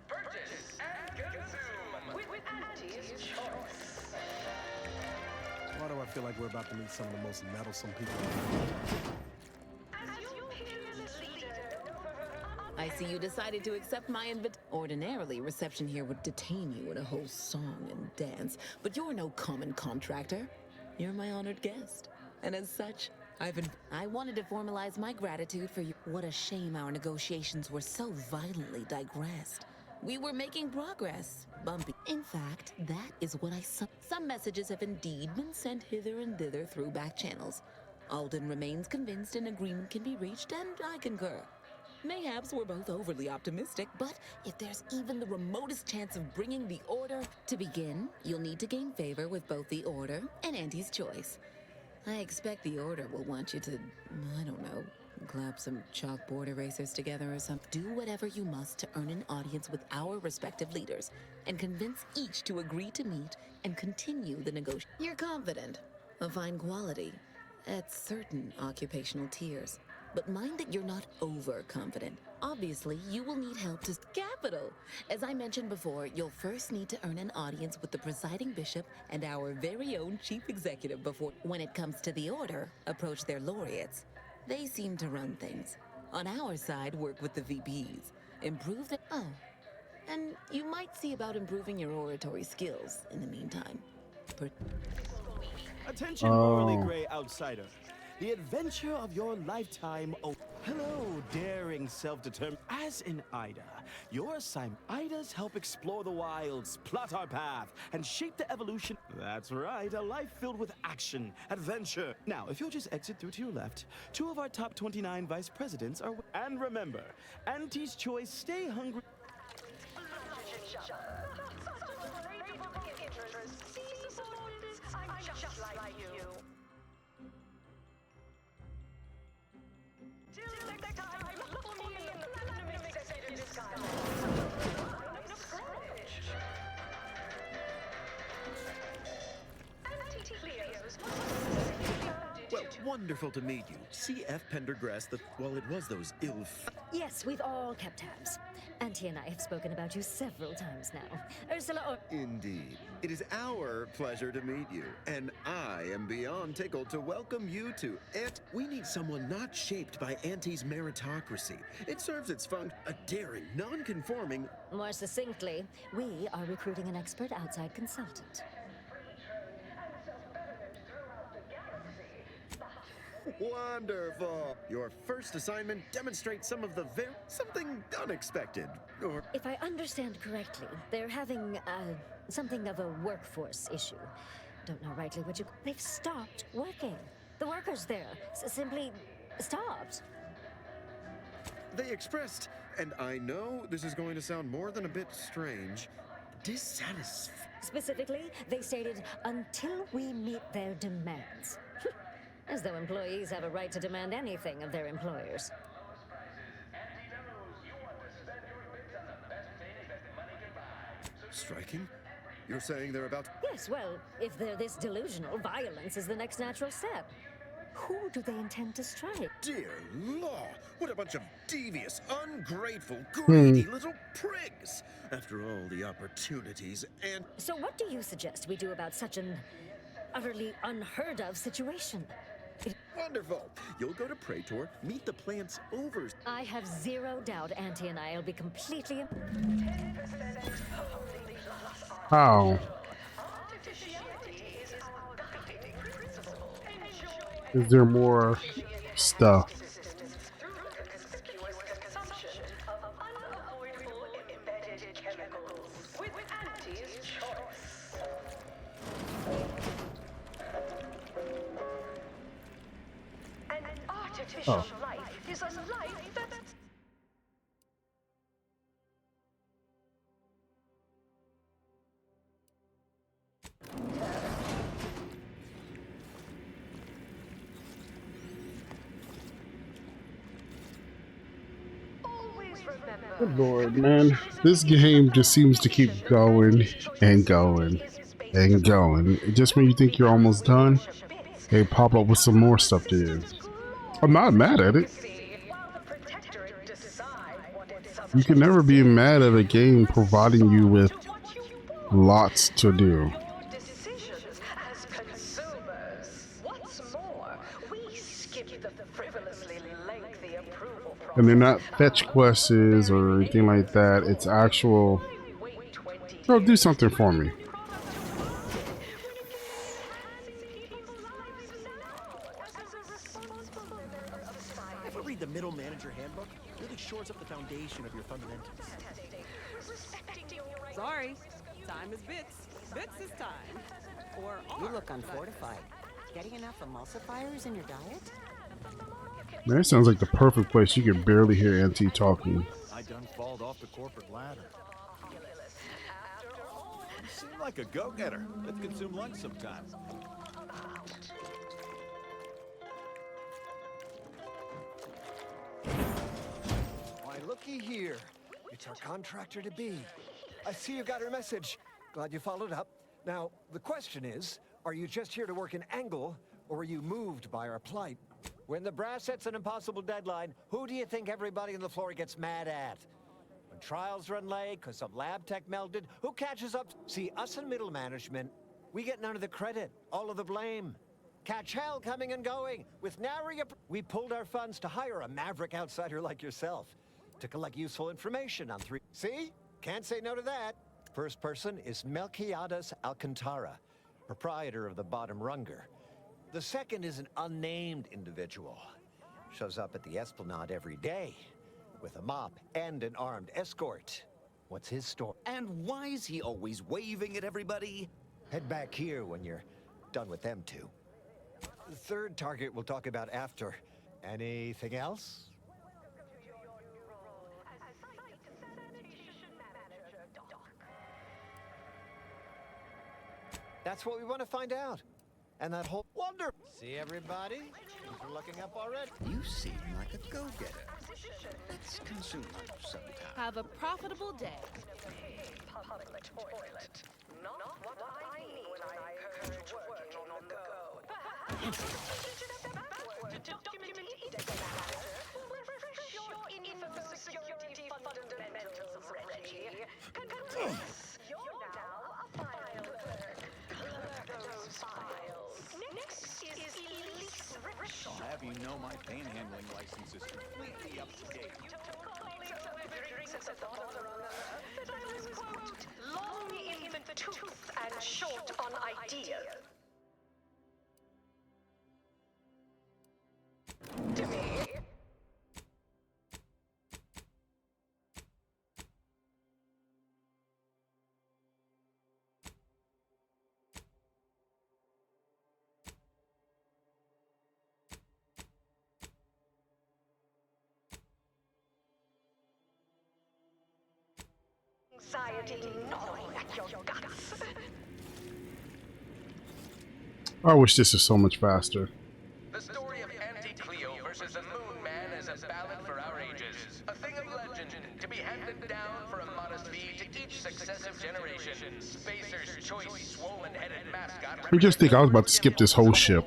Purchase and consume with Auntie's choice. Why do I feel like we're about to meet some of the most meddlesome people? I see you decided to accept my invitation. Ordinarily, reception here would detain you in a whole song and dance, but you're no common contractor. You're my honored guest. And as such, I wanted to formalize my gratitude for you. What a shame our negotiations were so violently digressed. We were making progress, bumpy. In fact, that is what I saw. Some messages have indeed been sent hither and thither through back channels. Alden remains convinced an agreement can be reached, and I concur. Mayhaps we're both overly optimistic, but if there's even the remotest chance of bringing the Order... To begin, you'll need to gain favor with both the Order and Auntie's Choice. I expect the Order will want you to, I don't know, clap some chalkboard erasers together or something. Do whatever you must to earn an audience with our respective leaders, and convince each to agree to meet and continue the negotiation. You're confident, of fine quality, at certain occupational tiers. But mind that you're not overconfident. Obviously, you will need help to capital. As I mentioned before, you'll first need to earn an audience with the presiding bishop and our very own chief executive before, when it comes to the Order, approach their laureates. They seem to run things. On our side, work with the VPs. Improve the... Oh, and you might see about improving your oratory skills in the meantime. Attention, morally gray outsider. The adventure of your lifetime. Oh, hello, daring self-determined. As in Ida, your assignment. Idas help explore the wilds, plot our path, and shape the evolution. That's right, a life filled with action, adventure. Now, if you'll just exit through to your left, 2 of our top 29 vice presidents are. And remember, Auntie's Choice, stay hungry. Well, wonderful to meet you. C.F. Pendergrass, well, it was those Yes, we've all kept tabs. Auntie and I have spoken about you several times now. Ursula... Indeed. It is our pleasure to meet you, and I am beyond tickled to welcome you to it. We need someone not shaped by Auntie's meritocracy. It serves its function, a daring, non-conforming... More succinctly, we are recruiting an expert outside consultant. Wonderful! Your first assignment demonstrates something unexpected, or... If I understand correctly, they're having, something of a workforce issue. Don't know rightly what you... They've stopped working. The workers there simply stopped. They expressed, and I know this is going to sound more than a bit strange, dissatisfaction. Specifically, they stated, until we meet their demands. As though employees have a right to demand anything of their employers. Striking? You're saying they're about... Yes, well, if they're this delusional, violence is the next natural step. Who do they intend to strike? Dear law, what a bunch of devious, ungrateful, greedy little prigs! After all the opportunities and... So what do you suggest we do about such an utterly unheard of situation? Wonderful! You'll go to Praetor, meet the plant's overs. I have zero doubt Auntie and I will be completely... How? Is there more stuff? with Auntie's choice. An artificial life is a life that's... Good lord, man. This game just seems to keep going and going and going. Just when you think you're almost done, they pop up with some more stuff to do. I'm not mad at it. You can never be mad at a game providing you with lots to do. As consumers. What's more, we skip the frivolously lengthy approval process. And they're not fetch quests or anything like that. It's actual, oh, do something for me. Ever read the Middle Manager Handbook? Really shores up the foundation of your fundamentals. Sorry, time is bits. Bits is time. Or You look unfortified. Getting enough emulsifiers in your diet? Man, it sounds like the perfect place. You can barely hear Auntie talking. I done falled off the corporate ladder. You seem like a go-getter. Let's consume lunch sometime. Why, looky here. It's our contractor-to-be. I see you got her message. Glad you followed up. Now, the question is, are you just here to work an angle, or were you moved by our plight? When the brass sets an impossible deadline, who do you think everybody on the floor gets mad at? When trials run late because some lab tech melted, who catches up? See, us in middle management, we get none of the credit, all of the blame. Catch hell coming and going. With nary a... We pulled our funds to hire a maverick outsider like yourself to collect useful information on three... See? Can't say no to that. First person is Melquiades Alcantara, proprietor of the Bottom Runger. The second is an unnamed individual. Shows up at the Esplanade every day with a mop and an armed escort. What's his story? And why is he always waving at everybody? Head back here when you're done with them two. The third target we'll talk about after. Anything else? That's what we want to find out. And that whole wonder. See everybody? Things are looking up already. You seem like a go-getter. Let's consume lunch sometime. Have a profitable day. Public toilet. Not what I need when I heard working on the go. Backward to document each matter will refresh your info security fundamentals, Reggie. Congrats! You're now a file clerk. Those files. Next is Elise Rich. I'll have you know my panhandling license is completely up to date. That I was, quote, long in the tooth and short on idea. To me. Anxiety gnawing at your guts. I wish this was so much faster. The story of Anti-Cleo versus the Moon Man is a ballad for our ages. A thing of legend to be handed down for a modest fee to each successive generation. Spacer's choice swollen-headed mascot. You just think I was about to skip this whole ship.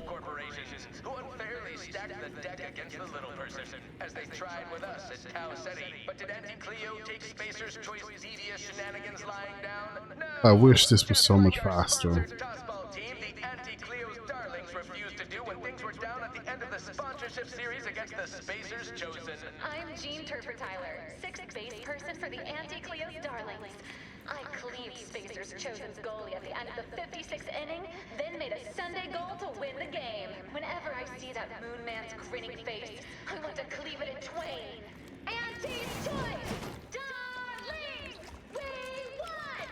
Who unfairly stacked the deck against the little person, as they tried with us at Tau Ceti. But did Anti-Cleo take Spacer's choice devious shenanigans lying down? No. I wish this was so much faster. Tossball team, the Anti-Cleo's darlings refused to do when things were down at the end of the sponsorship series against the Spacers Chosen. I'm Jean Turper-Tyler, sixth base person for the Anti-Cleo's Darlings. I cleaved Spacers Chosen's goalie at the end of the 56th inning, then made a Sunday goal to win the game. Whenever I see that Moon Man's grinning face, I want to cleave it in twain. Anti's choice! Darlings! We won!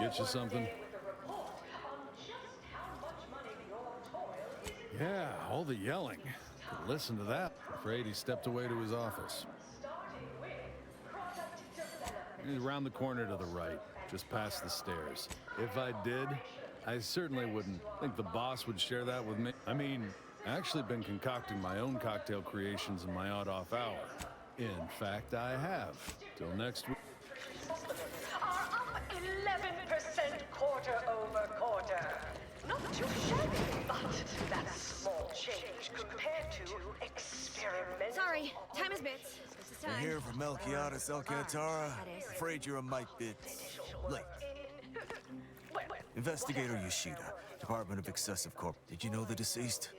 get you something? Yeah, all the yelling. Could listen to that. Afraid he stepped away to his office. He's around the corner to the right, just past the stairs. If I did, I certainly wouldn't think the boss would share that with me. I mean, I've actually been concocting my own cocktail creations in my odd-off hour. In fact, I have. Till next week. Are up 11% quarter over quarter. Not too shabby, but that's small change compared to experiments. Sorry, time is bits. This is time. We're here for Melquiades Alcantara. Afraid you're a mite bit late. Investigator Yoshida, Department of Excessive Corp. Did you know the deceased?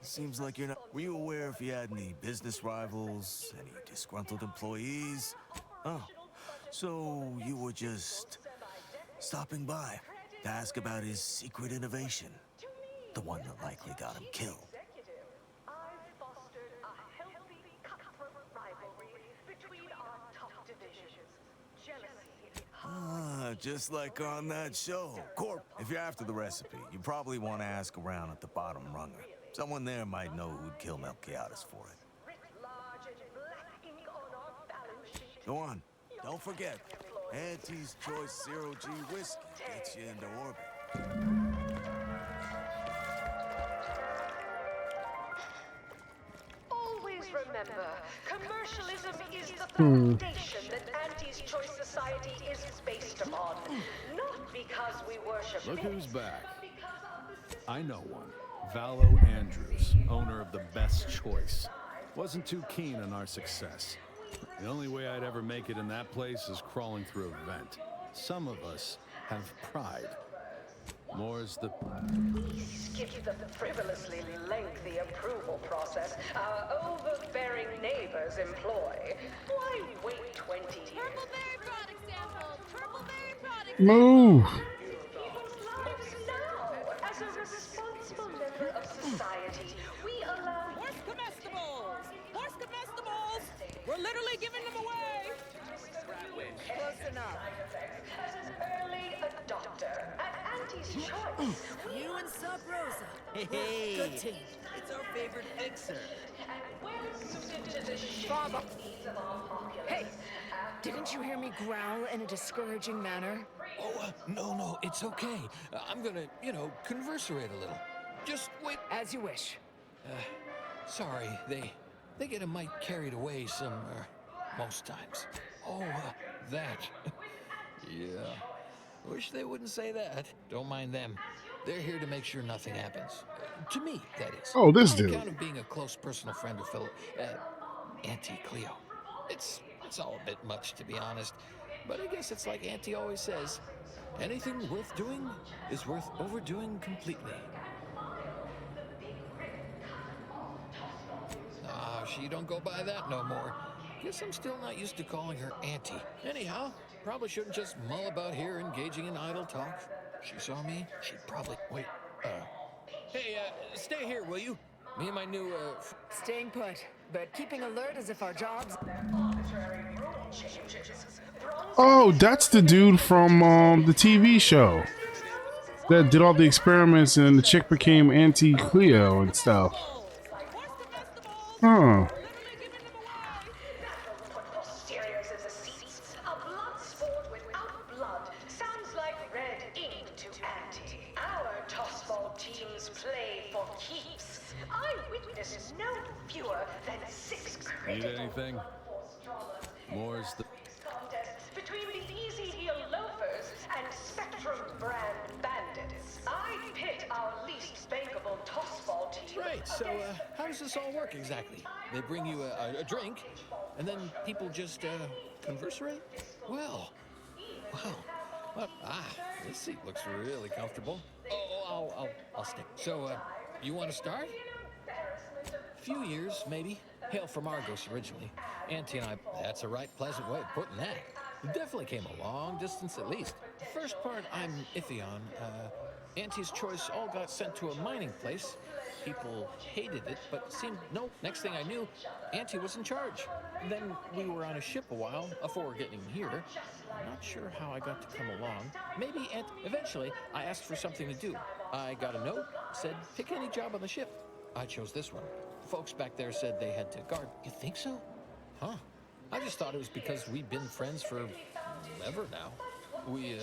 Seems like you're not. Were you aware if he had any business rivals, any disgruntled employees? Oh, so you were just stopping by to ask about his secret innovation, the one that likely got him killed. Just like on that show. Corp, if you're after the recipe, you probably want to ask around at the bottom runger. Someone there might know who'd kill Melquiades for it. Go on. Don't forget, Auntie's Choice Zero G whiskey gets you into orbit. Always remember, commercialism is the foundation that Auntie's Choice Society is based upon. Not because we worship Look myths, who's back. but because of the I know one. Vallo Andrews, owner of the Best Choice. Wasn't too keen on our success. The only way I'd ever make it in that place is crawling through a vent. Some of us have pride. More's the... We skip the frivolously lengthy approval process our overbearing neighbors employ. Why wait 20 years? Purpleberry product sample! Purpleberry product Move! People's lives now. As a responsible member of society, we allow Horse comestibles! Horse comestibles! We're literally giving them away! Close enough. as an early adopter at Auntie's Choice. You and Sub Rosa. Hey, Good team. it's our favorite fixer. And well suited to the shifting needs of our populace. Hey, didn't you hear me growl in a discouraging manner? Oh, no, it's okay. I'm gonna, converserate a little. Just wait. As you wish. Sorry, they get a mite carried away most times. Oh, that. Yeah. Wish they wouldn't say that. Don't mind them. They're here to make sure nothing happens. To me, that is. Oh, this On dude. account of being a close personal friend of Philip, Auntie Cleo. It's all a bit much, to be honest. But I guess it's like Auntie always says, anything worth doing is worth overdoing completely. She don't go by that no more. Guess I'm still not used to calling her Auntie. Anyhow, probably shouldn't just mull about here engaging in idle talk. She saw me, she'd probably... Wait, Hey, stay here, will you? Me and my new, Staying put, but keeping alert as if our jobs... Oh, that's the dude from the TV show that did all the experiments and the chick became Auntie Cleo and stuff. Huh. Posteriors in the seats. A blood sport without blood sounds like red ink to Auntie. Our tossball teams play for keeps. I witnessed no fewer than 6 Need critical anything? More's the... contests between the Easy Heel Loafers and Spectrum brand bandits. I pit our least bankable tossball team. Right, so, how does this all work exactly? They bring you a drink, and then people just, converserate? Well, this seat looks really comfortable. Oh, I'll stick. So, you want to start? A few years, maybe. Hail from Argos originally. Auntie and I, that's a right pleasant way of putting that. We definitely came a long distance at least. The first part I'm iffy on. Auntie's Choice all got sent to a mining place, people hated it, but seemed no. Next thing I knew, Auntie was in charge. Then we were on a ship a while before getting here. I'm not sure how I got to come along. Maybe eventually I asked for something to do. I got a note, said pick any job on the ship. I chose this one. Folks back there said they had to guard. You think so? Huh. I just thought it was because we'd been friends for ever now. We,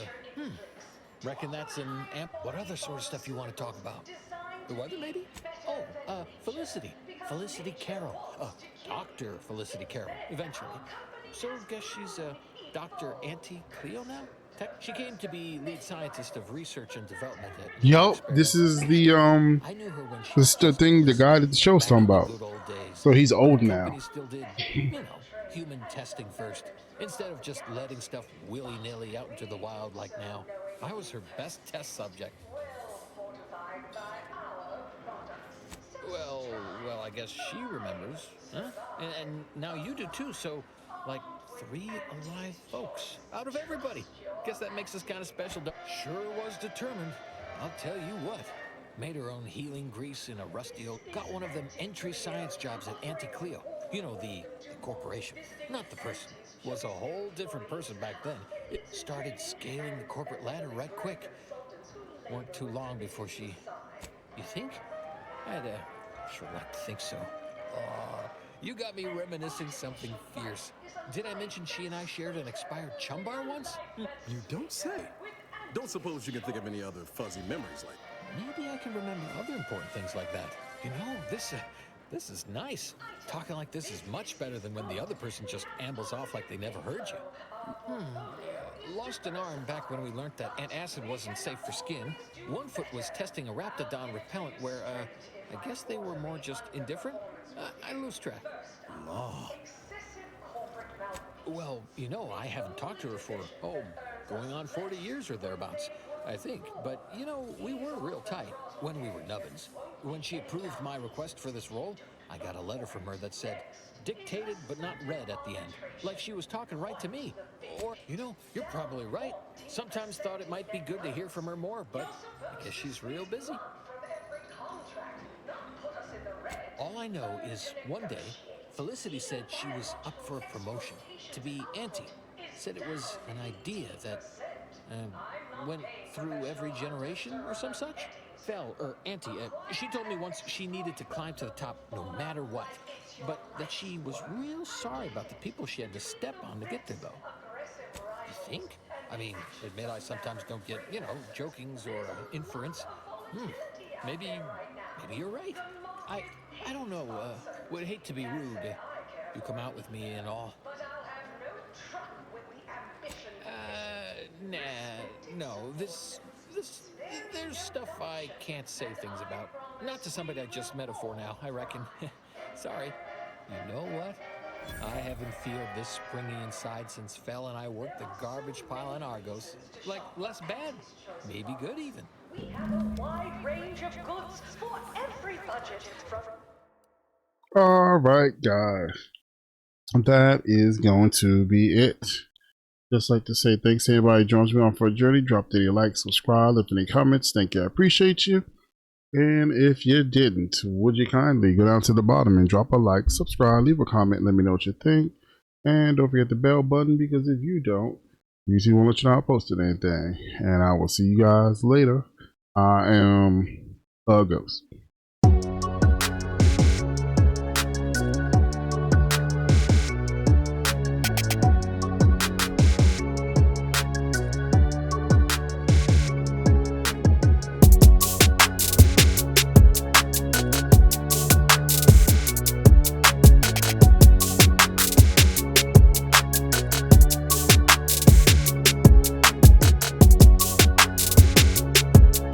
reckon that's an amp. What other sort of stuff you want to talk about? The weather, maybe? Oh, Felicity. Felicity Carroll. Dr. Felicity Carroll, eventually. So, guess she's, Dr. Auntie Cleo now? She came to be lead scientist of research and development at Yup, this is the I knew her when she this the thing the guy that the show's talking about. good old days. So he's When old the now. company still did, you know, human testing first, instead of just letting stuff willy-nilly out into the wild like now. I was her best test subject. Well, I guess she remembers, huh? And now you do too, so, like, 3 alive folks out of everybody. Guess that makes us kind of special. Sure was determined. I'll tell you what. Made her own healing grease in a rusty old... Got one of them entry science jobs at Auntie Cleo. You know, the corporation, not the person. Was a whole different person back then. It started scaling the corporate ladder right quick. Weren't too long before she... You think? I'd sure like to think so. You got me reminiscing something fierce. Did I mention she and I shared an expired chum bar once? You don't say. Don't suppose you can think of any other fuzzy memories like that. Maybe I can remember other important things like that. You know, this is nice. Talking like this is much better than when the other person just ambles off like they never heard you. Lost an arm back when we learned that antacid wasn't safe for skin. One foot was testing a raptidon repellent where, I guess they were more just indifferent. I lose track. Law. Well, you know, I haven't talked to her for, going on 40 years or thereabouts, I think. But, you know, we were real tight when we were nubbins. When she approved my request for this role, I got a letter from her that said, dictated but not read at the end. Like she was talking right to me. Or, you know, you're probably right. Sometimes thought it might be good to hear from her more, but I guess she's real busy. All I know is one day, Felicity said she was up for a promotion to be Auntie. Said it was an idea that went through every generation or some such. Auntie, she told me once she needed to climb to the top no matter what. But that she was real sorry about the people she had to step on to get there, though. You think? I mean, admit I sometimes don't get, you know, jokings or inference. Maybe you're right. I don't know. Would hate to be rude. You come out with me and all. No. This, there's stuff I can't say things about. Not to somebody I just met for now, I reckon. Sorry. You know what? I haven't felt this springy inside since Fel and I worked the garbage pile on Argos. Like, less bad. Maybe good, even. We have a wide range of goods for every budget. All right, guys. That is going to be it. Just like to say thanks to everybody who joins me on for a journey. Drop any like, subscribe, leave any comments. Thank you. I appreciate you. And if you didn't, would you kindly go down to the bottom and drop a like, subscribe, leave a comment, let me know what you think. And don't forget the bell button, because if you don't, YouTube won't let you know I posted anything. And I will see you guys later. I am a ghost.